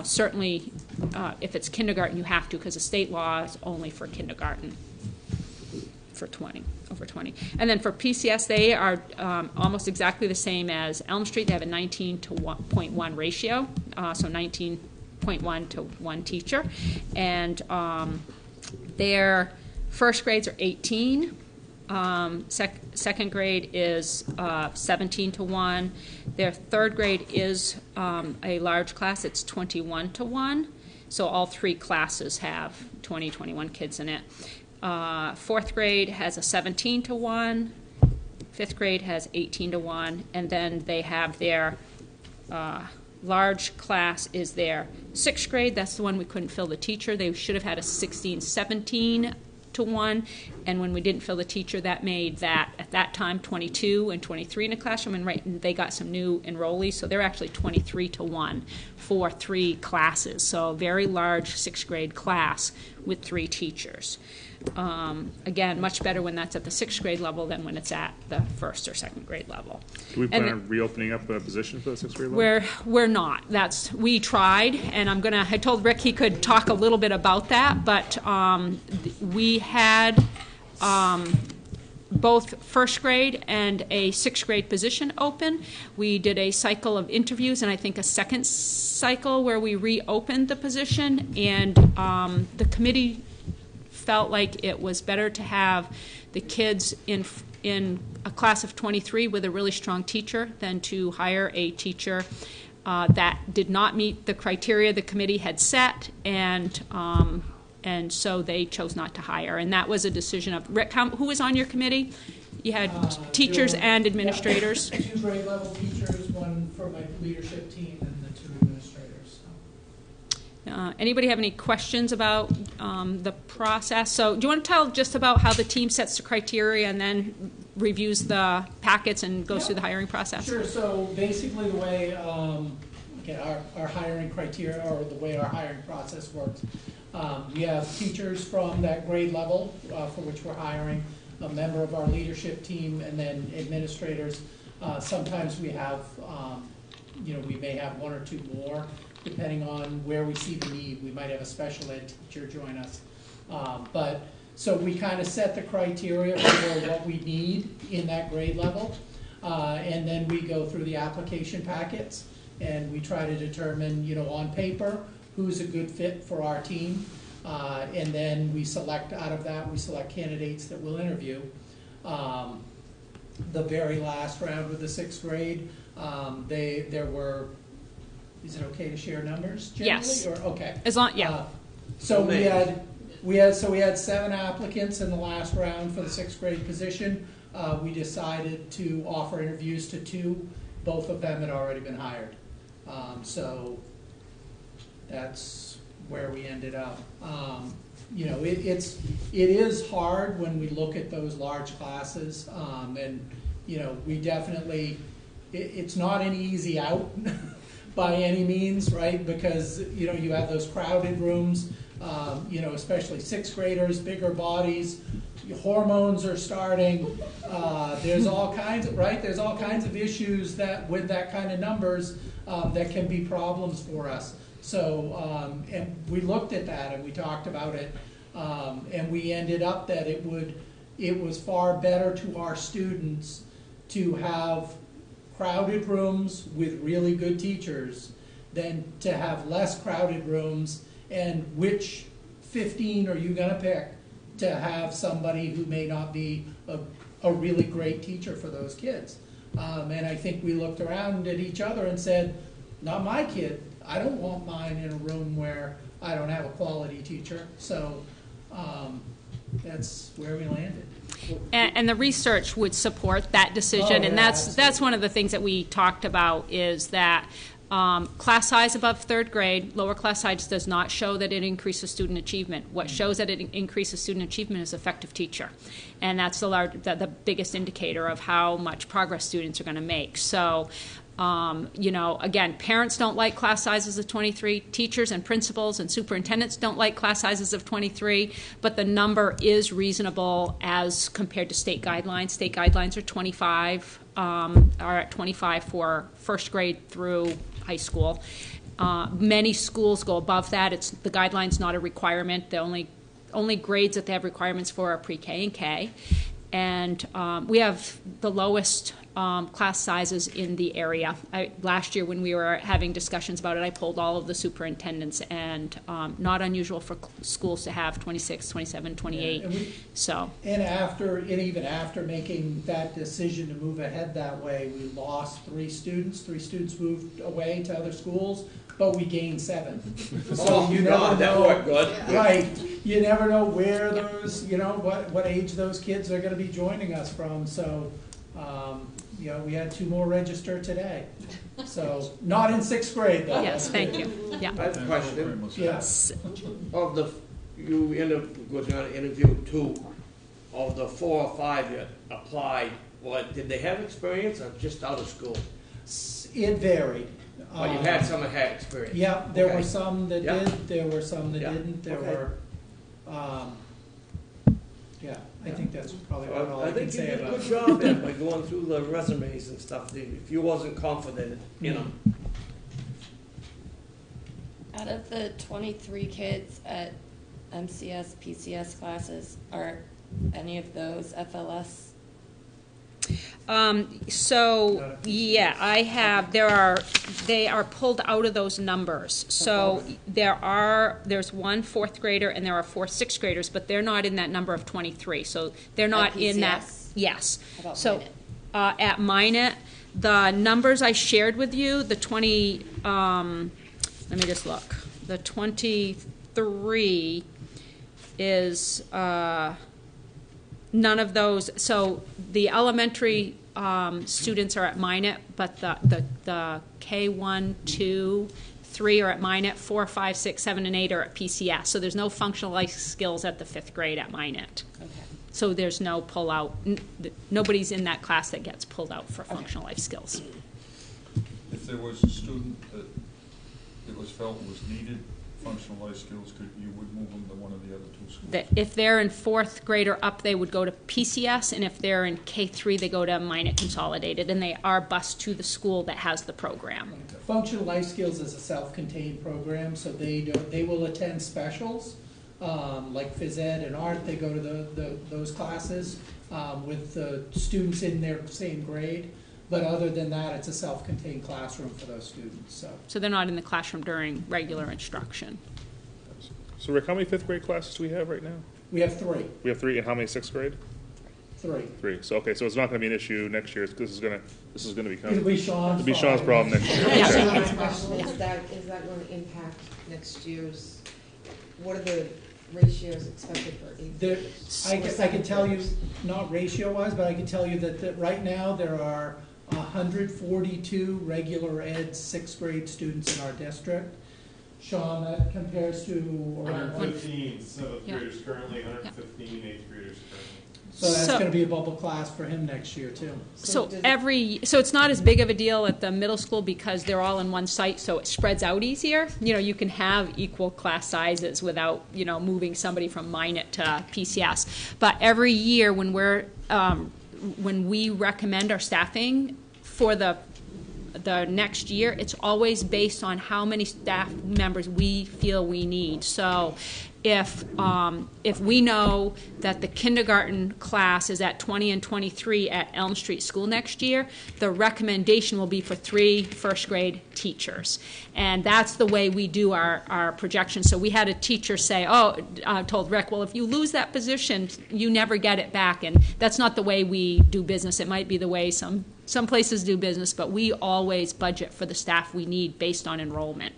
Certainly, if it's kindergarten, you have to because the state law is only for kindergarten for over 20. And then for PCS, they are almost exactly the same as Elm Street. They have a 19:1 ratio, so 19.1 to 1 teacher. And their first grades are 18. Second grade is 17 to 1. Their 3rd grade is a large class. It's 21 to 1. So all 3 classes have 20, 21 kids in it. 4th grade has a 17 to 1. 5th grade has 18 to 1. And then they have their large class is their 6th grade. That's the one we couldn't fill the teacher. They should have had a 16, 17 to 1. And when we didn't fill the teacher, that made that, at that time, 22 and 23 in a classroom. And they got some new enrollees, so they're actually 23 to 1 for 3 classes. So a very large 6th grade class with 3 teachers. Again, much better when that's at the 6th grade level than when it's at the 1st or 2nd grade level. Do we plan on reopening up a position for the 6th grade level? We're not. We tried, and I told Rick he could talk a little bit about that, but we had both 1st grade and a 6th grade position open. We did a cycle of interviews and I think a second cycle where we reopened the position, and the committee felt like it was better to have the kids in a class of 23 with a really strong teacher than to hire a teacher that did not meet the criteria the committee had set, and so they chose not to hire. And that was a decision of Rick. Who was on your committee? You had teachers and administrators. 2 grade level teachers, 1 for my leadership team, and the 2 administrators. Anybody have any questions about the process? So do you want to tell just about how the team sets the criteria and then reviews the packets and goes through the hiring process? Sure. So basically the way our hiring criteria, or the way our hiring process works, we have teachers from that grade level for which we're hiring, a member of our leadership team, and then administrators. Sometimes we have, we may have 1 or 2 more, depending on where we see the need. We might have a special ed teacher join us. So we kind of set the criteria for what we need in that grade level, and then we go through the application packets, and we try to determine, on paper, who's a good fit for our team. And then we select, out of that, we select candidates that we'll interview. The very last round with the 6th grade, there were, is it okay to share numbers generally? Yes. Or, okay. As long, yeah. So we had 7 applicants in the last round for the 6th grade position. We decided to offer interviews to 2. Both of them had already been hired. So that's where we ended up. You know, it is hard when we look at those large classes, and you know, we definitely, it's not an easy out by any means, right? Because you know, you have those crowded rooms, you know, especially 6th graders, bigger bodies, hormones are starting. There's all kinds of, right? There's all kinds of issues that with that kind of numbers that can be problems for us. So, and we looked at that and we talked about it, and we ended up that it was far better to our students to have crowded rooms with really good teachers than to have less crowded rooms. And which 15 are you going to pick to have somebody who may not be a really great teacher for those kids? And I think we looked around at each other and said, not my kid. I don't want mine in a room where I don't have a quality teacher. So that's where we landed. And the research would support that decision, and that's one of the things that we talked about is that class size above 3rd grade, lower class size does not show that it increases student achievement. What shows that it increases student achievement is effective teacher, and that's the biggest indicator of how much progress students are going to make. So. You know, again, parents don't like class sizes of 23, teachers and principals and superintendents don't like class sizes of 23, but the number is reasonable as compared to state guidelines. State guidelines are 25, are at 25 for 1st grade through high school. Many schools go above that. The guideline's not a requirement. The only grades that they have requirements for are pre-K and K. And we have the lowest class sizes in the area. Last year when we were having discussions about it, I polled all of the superintendents, and not unusual for schools to have 26, 27, 28. Yeah, and even after making that decision to move ahead that way, we lost 3 students. 3 students moved away to other schools, but we gained 7. So you never know. That worked good. Right. You never know where those, you know, what age those kids are going to be joining us from. So, you know, we had 2 more register today. So, not in 6th grade, though. Yes, thank you. Yeah. I have a question. Yes. You end up going to interview 2 of the 4 or 5 that applied. Did they have experience or just out of school? It varied. But you had some that had experience. Yeah, there were some that did. There were some that didn't. There were. Yeah, I think that's probably all I can say about it. I think you did a good job there by going through the resumes and stuff. If you wasn't confident, you know. Out of the 23 kids at MCS, PCS classes, are any of those FLS? So yeah, I have. They are pulled out of those numbers. So there's 1 4th grader and there are 4 6th graders, but they're not in that number of 23. So they're not in that. Yes. How about so Minot? At Minot, the numbers I shared with you, the 20. Let me just look. The 23 is. None of those. So the elementary students are at Minot, but the K1, 2, 3 are at Minot. 4, 5, 6, 7, and 8 are at PCS. So there's no functional life skills at the 5th grade at Minot. Okay. So there's no pull out. Nobody's in that class that gets pulled out for functional life skills. If there was a student that it was felt was needed functional life skills, you would move them to one of the other 2 schools? If they're in 4th grade or up, they would go to PCS, and if they're in K3, they go to Minot Consolidated, and they are bused to the school that has the program. Functional Life Skills is a self-contained program, so they will attend specials, like phys ed and art. They go to those classes with the students in their same grade. But other than that, it's a self-contained classroom for those students, so. So they're not in the classroom during regular instruction. So Rick, how many fifth grade classes do we have right now? We have 3. We have 3, and how many sixth grade? 3. 3. So okay, so it's not going to be an issue next year. This is going to become. It'll be Sean's problem next year. Yeah. Okay. My question is that going to impact next year's, what are the ratios expected for eighth There, graders? I can tell you, not ratio-wise, but I can tell you that right now there are 142 regular ed 6th grade students in our district. Sean, that compares to around 115 seventh Yeah. graders currently, 115 eighth graders currently. So that's going to be a bubble class for him next year too. So it's not as big of a deal at the middle school because they're all in one site, so it spreads out easier. You know, you can have equal class sizes without, you know, moving somebody from Minot to PCS. But every year when we recommend our staffing for the next year, it's always based on how many staff members we feel we need. So if we know that the kindergarten class is at 20 and 23 at Elm Street School next year, the recommendation will be for 3 first grade teachers. And that's the way we do our projections. So we had a teacher say, told Rick, well, if you lose that position, you never get it back. And that's not the way we do business. It might be the way some places do business, but we always budget for the staff we need based on enrollment.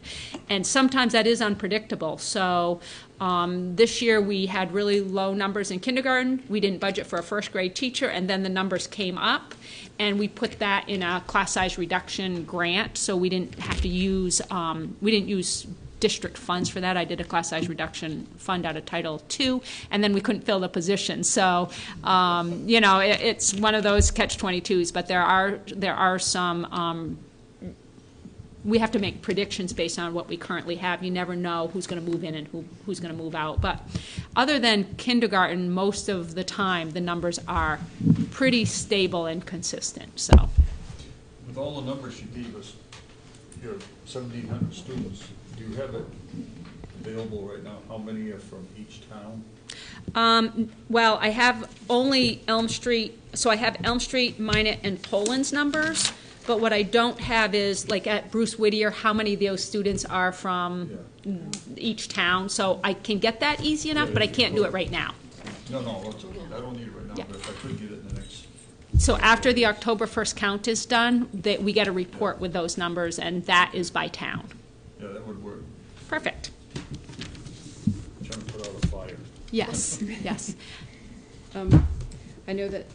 And sometimes that is unpredictable. So this year we had really low numbers in kindergarten. We didn't budget for a first grade teacher, and then the numbers came up, and we put that in a class size reduction grant, so we didn't have to use, we didn't use district funds for that. I did a class size reduction fund out of Title II, and then we couldn't fill the position. So, you know, it's one of those catch-22s, but there are some, we have to make predictions based on what we currently have. You never know who's going to move in and who's going to move out. But other than kindergarten, most of the time the numbers are pretty stable and consistent. So, with all the numbers you gave us, your 1,700 students, do you have it available right now? How many are from each town? Well, I have only Elm Street. So I have Elm Street, Minot, and Poland's numbers. But what I don't have is, like at Bruce Whittier, how many of those students are from each town. So I can get that easy enough, but I can't do it right now. No, that's okay. I don't need it right now, but if I could get it in the next. So after the October 1st count is done, we get a report with those numbers, and that is by town. Yeah, that would work. Perfect. I'm trying to put out a fire. Yes, yes. I know that,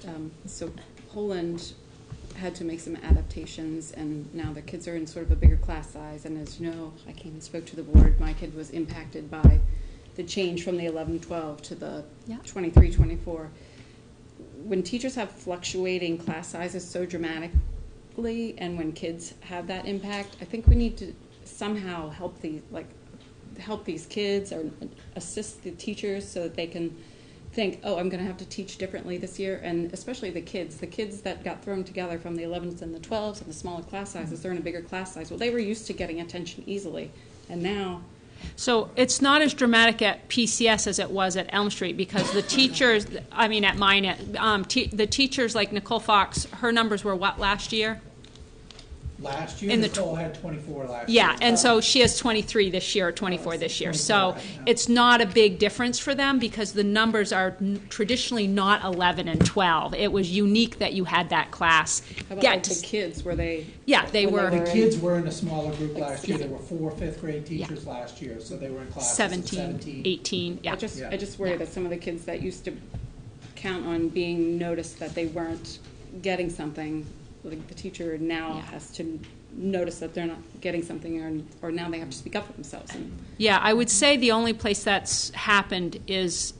so Poland had to make some adaptations, and now the kids are in sort of a bigger class size. And as you know, I came and spoke to the board. My kid was impacted by the change from the 11-12 to the 23-24. When teachers have fluctuating class sizes so dramatically, and when kids have that impact, I think we need to somehow help these kids or assist the teachers so that they can think, oh, I'm going to have to teach differently this year. And especially the kids that got thrown together from the 11s and the 12s and the smaller class sizes, they're in a bigger class size. Well, they were used to getting attention easily, and now. So it's not as dramatic at PCS as it was at Elm Street, because the teachers, I mean at Minot, the teachers like Nicole Fox, her numbers were what last year? Last year, Nicole had 24 last year. Yeah, and so she has 23 this year, or 24 this year. So it's not a big difference for them because the numbers are traditionally not 11 and 12. It was unique that you had that class. How about like the kids? Were they? Yeah, they were. The kids were in a smaller group last year. There were 4 fifth grade teachers last year, so they were in classes 17, 18. Yeah. I just worry that some of the kids that used to count on being noticed that they weren't getting something, like the teacher now has to notice that they're not getting something, or now they have to speak up for themselves. Yeah, I would say the only place that's happened is,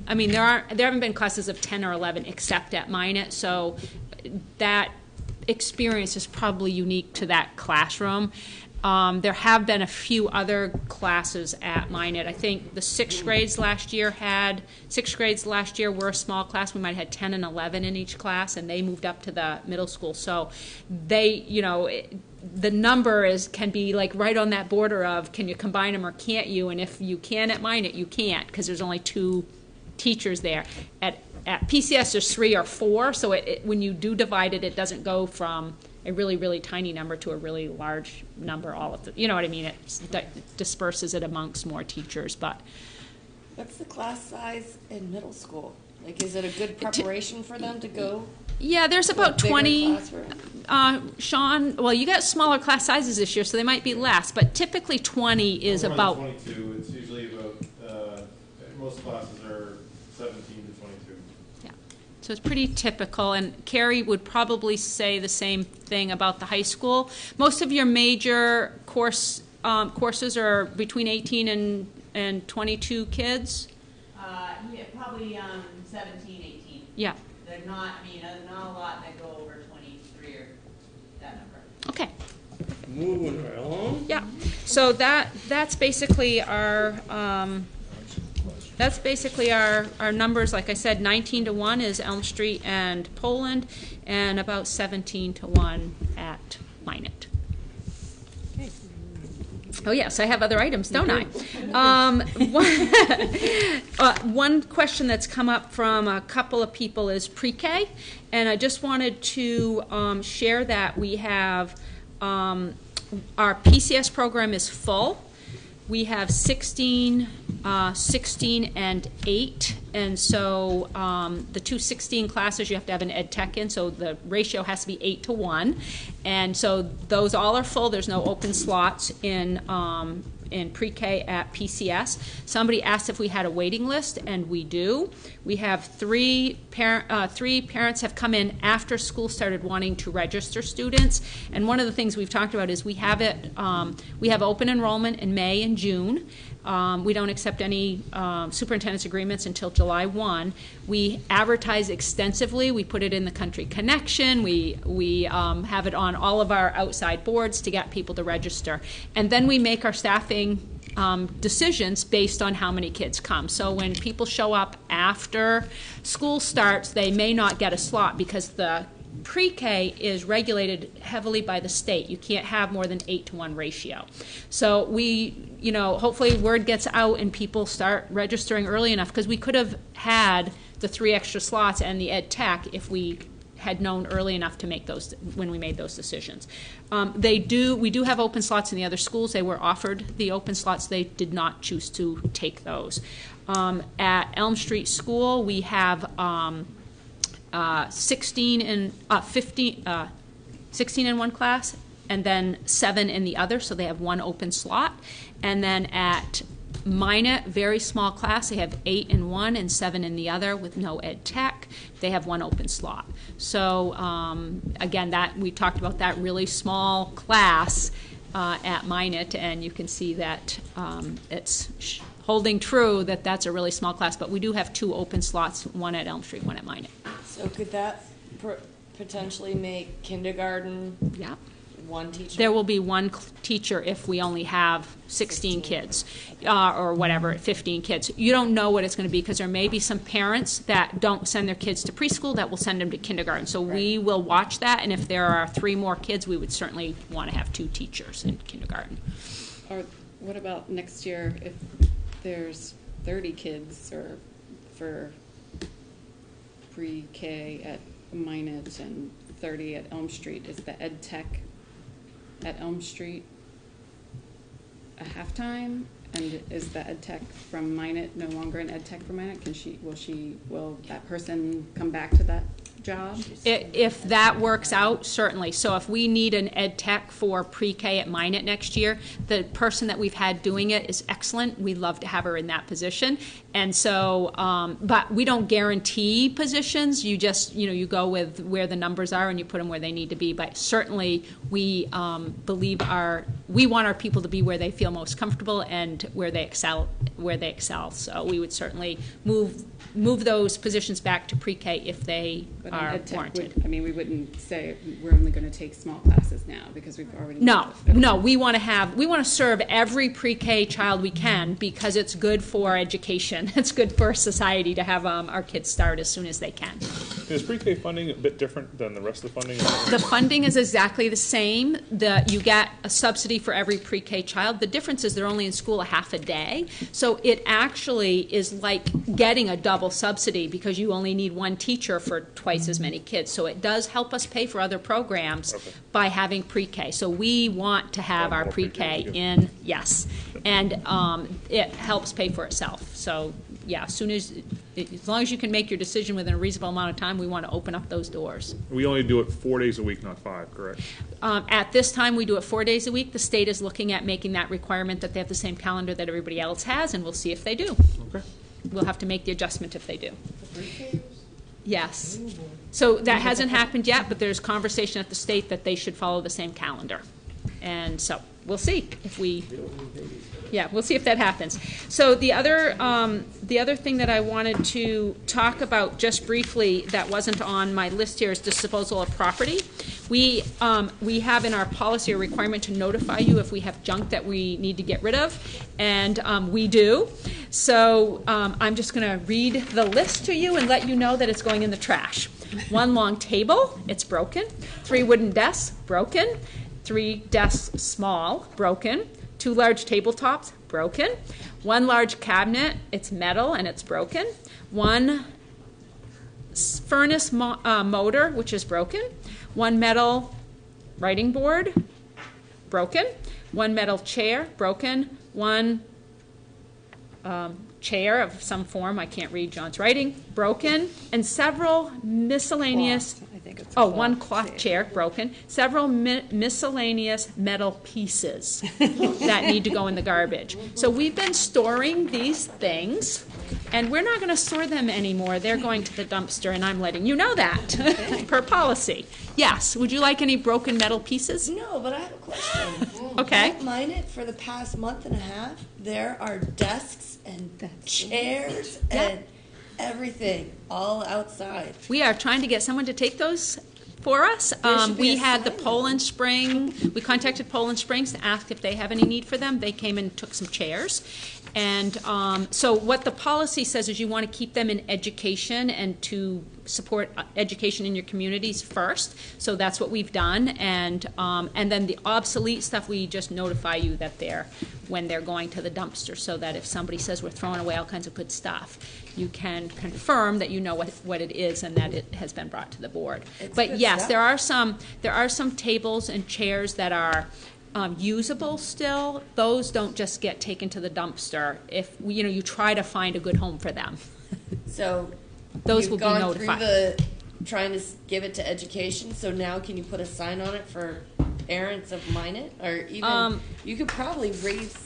I mean, there haven't been classes of 10 or 11 except at Minot, so that experience is probably unique to that classroom. There have been a few other classes at Minot. I think the 6th grades last year were a small class. We might have had 10 and 11 in each class, and they moved up to the middle school. So they, the number can be like right on that border of can you combine them or can't you? And if you can at Minot, you can't because there's only 2 teachers there. At at PCS, there's 3 or 4, so when you do divide it, it doesn't go from a really, really tiny number to a really large number all of the, you know what I mean? It disperses it amongst more teachers, but. What's the class size in middle school? Like, is it a good preparation for them to go? Yeah, there's to about a bigger 20. classroom? Sean, well, you got smaller class sizes this year, so they might be less, but typically 20 is We're about. running 22. It's usually about, most classes are 17 to 22. Yeah, so it's pretty typical, and Carrie would probably say the same thing about the high school. Most of your major courses are between 18 and 22 kids. Yeah, probably 17, 18. Yeah. They're not, I mean, not a lot that go over 23 or that number. Okay. Moving right along. Yeah. So that's basically our numbers. Like I said, 19 to 1 is Elm Street and Poland, and about 17 to 1 at Minot. Oh yes, I have other items, don't I? One question that's come up from a couple of people is pre-K, and I just wanted to share that we have our PCS program is full. We have 16, 16, and 8, and so the 2 16 classes you have to have an ed tech in, so the ratio has to be 8 to 1, and so those all are full. There's no open slots in pre-K at PCS. Somebody asked if we had a waiting list, and we do. We have 3 parents have come in after school started wanting to register students, and one of the things we've talked about is we have open enrollment in May and June. We don't accept any superintendent's agreements until July 1. We advertise extensively. We put it in the Country Connection. We have it on all of our outside boards to get people to register. And then we make our staffing decisions based on how many kids come. So when people show up after school starts, they may not get a slot because the pre-K is regulated heavily by the state. You can't have more than 8 to 1 ratio. So hopefully word gets out and people start registering early enough, because we could have had the 3 extra slots and the ed tech if we had known early enough to make those when we made those decisions. We do have open slots in the other schools. They were offered the open slots. They did not choose to take those. At Elm Street School, we have 16 in 16 in one class, and then 7 in the other, so they have 1 open slot. And then at Minot, very small class, they have 8 in one and 7 in the other with no ed tech. They have 1 open slot. So again, that we talked about that really small class at Minot, and you can see that it's holding true that that's a really small class. But we do have 2 open slots, 1 at Elm Street, 1 at Minot. So could that potentially make kindergarten? Yeah. 1 teacher? There will be 1 teacher if we only have 16 kids or whatever, 15 kids. You don't know what it's going to be, because there may be some parents that don't send their kids to preschool that will send them to kindergarten. So we will watch that, and if there are 3 more kids, we would certainly want to have 2 teachers in kindergarten. Or what about next year if there's 30 kids or for pre-K at Minot and 30 at Elm Street? Is the ed tech at Elm Street a halftime? And is the ed tech from Minot no longer an ed tech from Minot? Will that person come back to that job? If that works out, certainly. So if we need an ed tech for pre-K at Minot next year, the person that we've had doing it is excellent. We'd love to have her in that position. And so, but we don't guarantee positions. You just, you go with where the numbers are and you put them where they need to be. But certainly we we want our people to be where they feel most comfortable and where they excel. So we would certainly move those positions back to pre-K if they are warranted. We wouldn't say we're only going to take small classes now because we've already. No. We want to serve every pre-K child we can, because it's good for education. It's good for society to have our kids start as soon as they can. Is pre-K funding a bit different than the rest of the funding? The funding is exactly the same. You get a subsidy for every pre-K child. The difference is they're only in school a half a day. So it actually is like getting a double subsidy because you only need one teacher for twice as many kids. So it does help us pay for other programs by having pre-K. So we want to have our pre-K in, yes, and it helps pay for itself. So yeah, as long as you can make your decision within a reasonable amount of time, we want to open up those doors. We only do it 4 days a week, not 5, correct? At this time, we do it 4 days a week. The state is looking at making that requirement that they have the same calendar that everybody else has, and we'll see if they do. Okay. We'll have to make the adjustment if they do. Yes. So that hasn't happened yet, but there's conversation at the state that they should follow the same calendar. And so we'll see if we'll see if that happens. So the other thing that I wanted to talk about just briefly that wasn't on my list here is disposal of property. We have in our policy a requirement to notify you if we have junk that we need to get rid of, and we do. So I'm just going to read the list to you and let you know that it's going in the trash. 1 long table, it's broken. 3 wooden desks, broken. 3 desks small, broken. 2 large tabletops, broken. 1 large cabinet, it's metal and it's broken. 1 furnace motor, which is broken. 1 metal writing board, broken. 1 metal chair, broken. 1 chair of some form, I can't read John's writing, broken. And several miscellaneous, 1 cloth chair, broken. Several miscellaneous metal pieces that need to go in the garbage. So we've been storing these things, and we're not going to store them anymore. They're going to the dumpster, and I'm letting you know that per policy. Yes, would you like any broken metal pieces? No, but I have a question. Okay. At Minot, for the past month and a half, there are desks and chairs and everything all outside. We are trying to get someone to take those for us. We had the Poland Spring. We contacted Poland Springs to ask if they have any need for them. They came and took some chairs. And so what the policy says is you want to keep them in education and to support education in your communities first. So that's what we've done. And then the obsolete stuff, we just notify you that when they're going to the dumpster, so that if somebody says we're throwing away all kinds of good stuff, you can confirm that you know what it is and that it has been brought to the board. But yes, there are some tables and chairs that are usable still. Those don't just get taken to the dumpster. If you try to find a good home for them. So those will be notified. Through trying to give it to education. So now, can you put a sign on it for parents of Minot, or even you could probably raise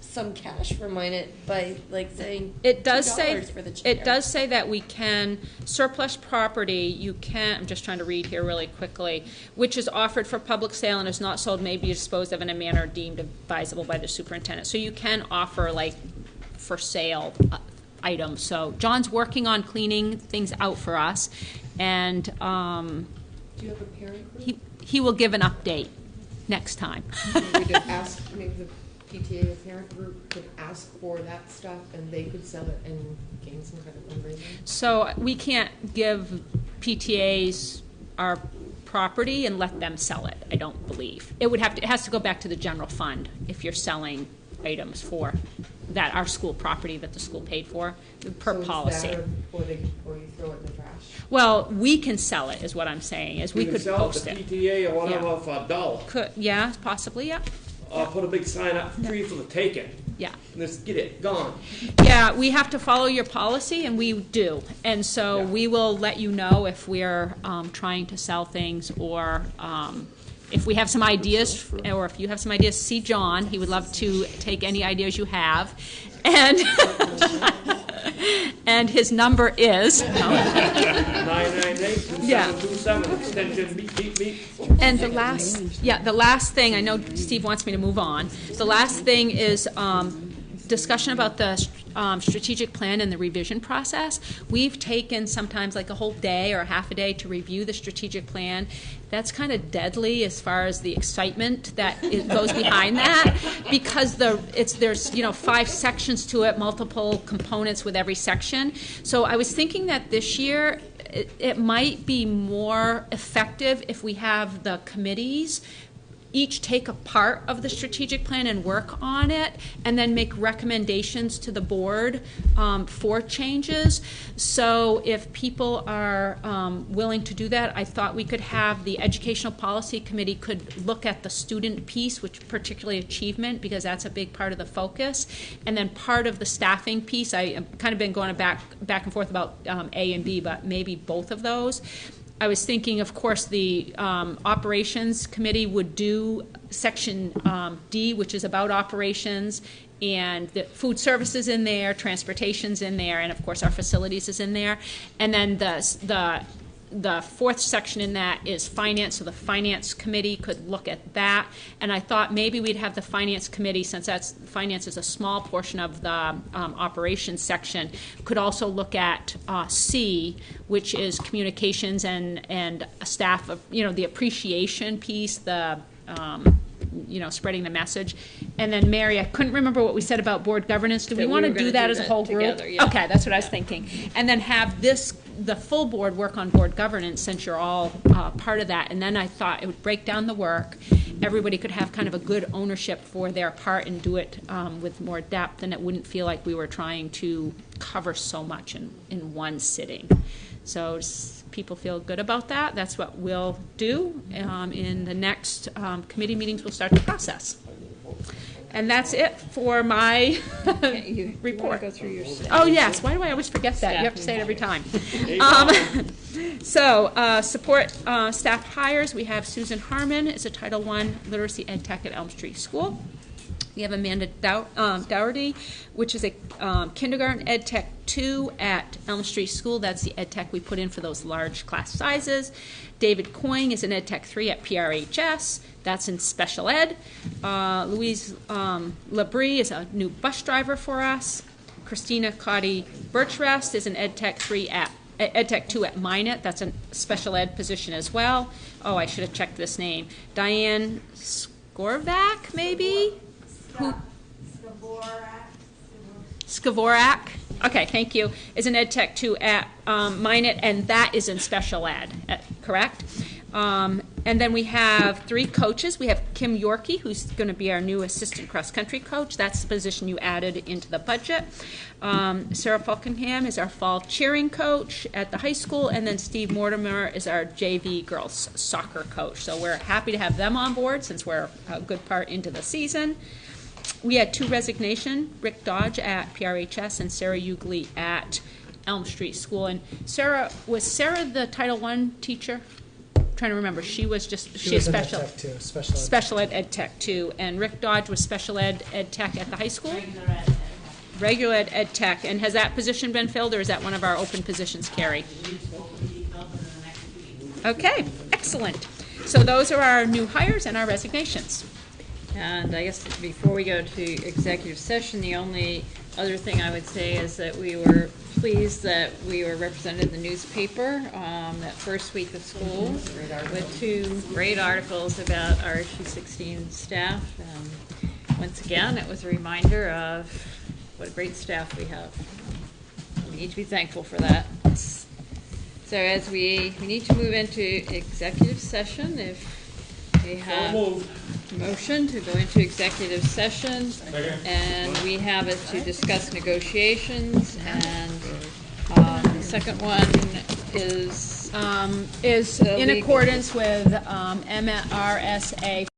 some cash for Minot by saying it does $2 say for the chair. It does say that we can surplus property. You can. I'm just trying to read here really quickly. Which is offered for public sale and is not sold, may be disposed of in a manner deemed advisable by the superintendent. So you can offer for sale items. So John's working on cleaning things out for us, and Do you have a parent group? he will give an update next time. We could ask, maybe the PTA or parent group could ask for that stuff and they could sell it and gain some kind of fundraising? So we can't give PTAs our property and let them sell it, I don't believe. It has to go back to the general fund if you're selling items for that our school property that the school paid for per policy. Is that before you throw it in the trash? Well, we can sell it is what I'm saying, is we could post it. it. PTA or whatever for $1. Yeah, possibly, yeah. Put a big sign up, free for the taking. Yeah. Let's get it gone. Yeah, we have to follow your policy, and we do. And so we will let you know if we're trying to sell things, or if we have some ideas, or if you have some ideas, see John. He would love to take any ideas you have. And and his number is 998-2727, extension beep, beep, beep. And the last thing, I know Steve wants me to move on. The last thing is discussion about the strategic plan and the revision process. We've taken sometimes a whole day or half a day to review the strategic plan. That's kind of deadly as far as the excitement that goes behind that, because there's 5 sections to it, multiple components with every section. So I was thinking that this year it might be more effective if we have the committees each take a part of the strategic plan and work on it, and then make recommendations to the board for changes. So if people are willing to do that, I thought we could have the Educational Policy Committee could look at the student piece, which particularly achievement, because that's a big part of the focus. And then part of the staffing piece, I have kind of been going back and forth about A and B, but maybe both of those. I was thinking, of course, the operations committee would do section D, which is about operations, and the food services in there, transportation's in there, and of course our facilities is in there. And then the fourth section in that is finance, so the finance committee could look at that. And I thought maybe we'd have the finance committee, since finance is a small portion of the operations section, could also look at C, which is communications and staff of, the appreciation piece, the spreading the message. And then Mary, I couldn't remember what we said about board governance. Do we want to do that as a whole group? Together, yeah. Okay, that's what I was thinking. And then have the full board work on board governance, since you're all part of that. And then I thought it would break down the work. Everybody could have kind of a good ownership for their part and do it with more depth, and it wouldn't feel like we were trying to cover so much in one sitting. So people feel good about that. That's what we'll do. In the next committee meetings, we'll start the process. And that's it for my report. Go through your staff. Oh, yes. Why do I always forget that? You have to say it every time. Support staff hires. We have Susan Harmon as a Title I Literacy Ed Tech at Elm Street School. We have Amanda Dougherty, which is a kindergarten Ed Tech 2 at Elm Street School. That's the Ed Tech we put in for those large class sizes. David Coyne is an Ed Tech 3 at PRHS. That's in special ed. Louise Labrie is a new bus driver for us. Christina Cotty Birchrest is an Ed Tech 3 at Ed Tech 2 at Minot. That's a special ed position as well. Oh, I should have checked this name. Diane Skorvac, maybe? Skavorak. Okay, thank you. Is an Ed Tech 2 at Minot, and that is in special ed, correct? And then we have 3 coaches. We have Kim Yorkie, who's going to be our new assistant cross-country coach. That's the position you added into the budget. Sarah Falkenham is our fall cheering coach at the high school, and then Steve Mortimer is our JV girls soccer coach. So we're happy to have them on board since we're a good part into the season. We had 2 resignations, Rick Dodge at PRHS and Sarah Ugly at Elm Street School. And was Sarah the Title I teacher? I'm trying to remember. She was special. Ed Tech 2, special ed Tech 2. And Rick Dodge was special ed Tech at the high school? Regular ed Tech. And has that position been filled, or is that one of our open positions, Carrie? Okay, excellent. So those are our new hires and our resignations. And I guess before we go to executive session, the only other thing I would say is that we were pleased that we were represented in the newspaper that first week of school with 2 great articles about our RSU-16 staff. And once again, it was a reminder of what a great staff we have. We need to be thankful for that. So as we need to move into executive session, if we have motion to go into executive session, and we have it to discuss negotiations, and the second one is in accordance with MRSA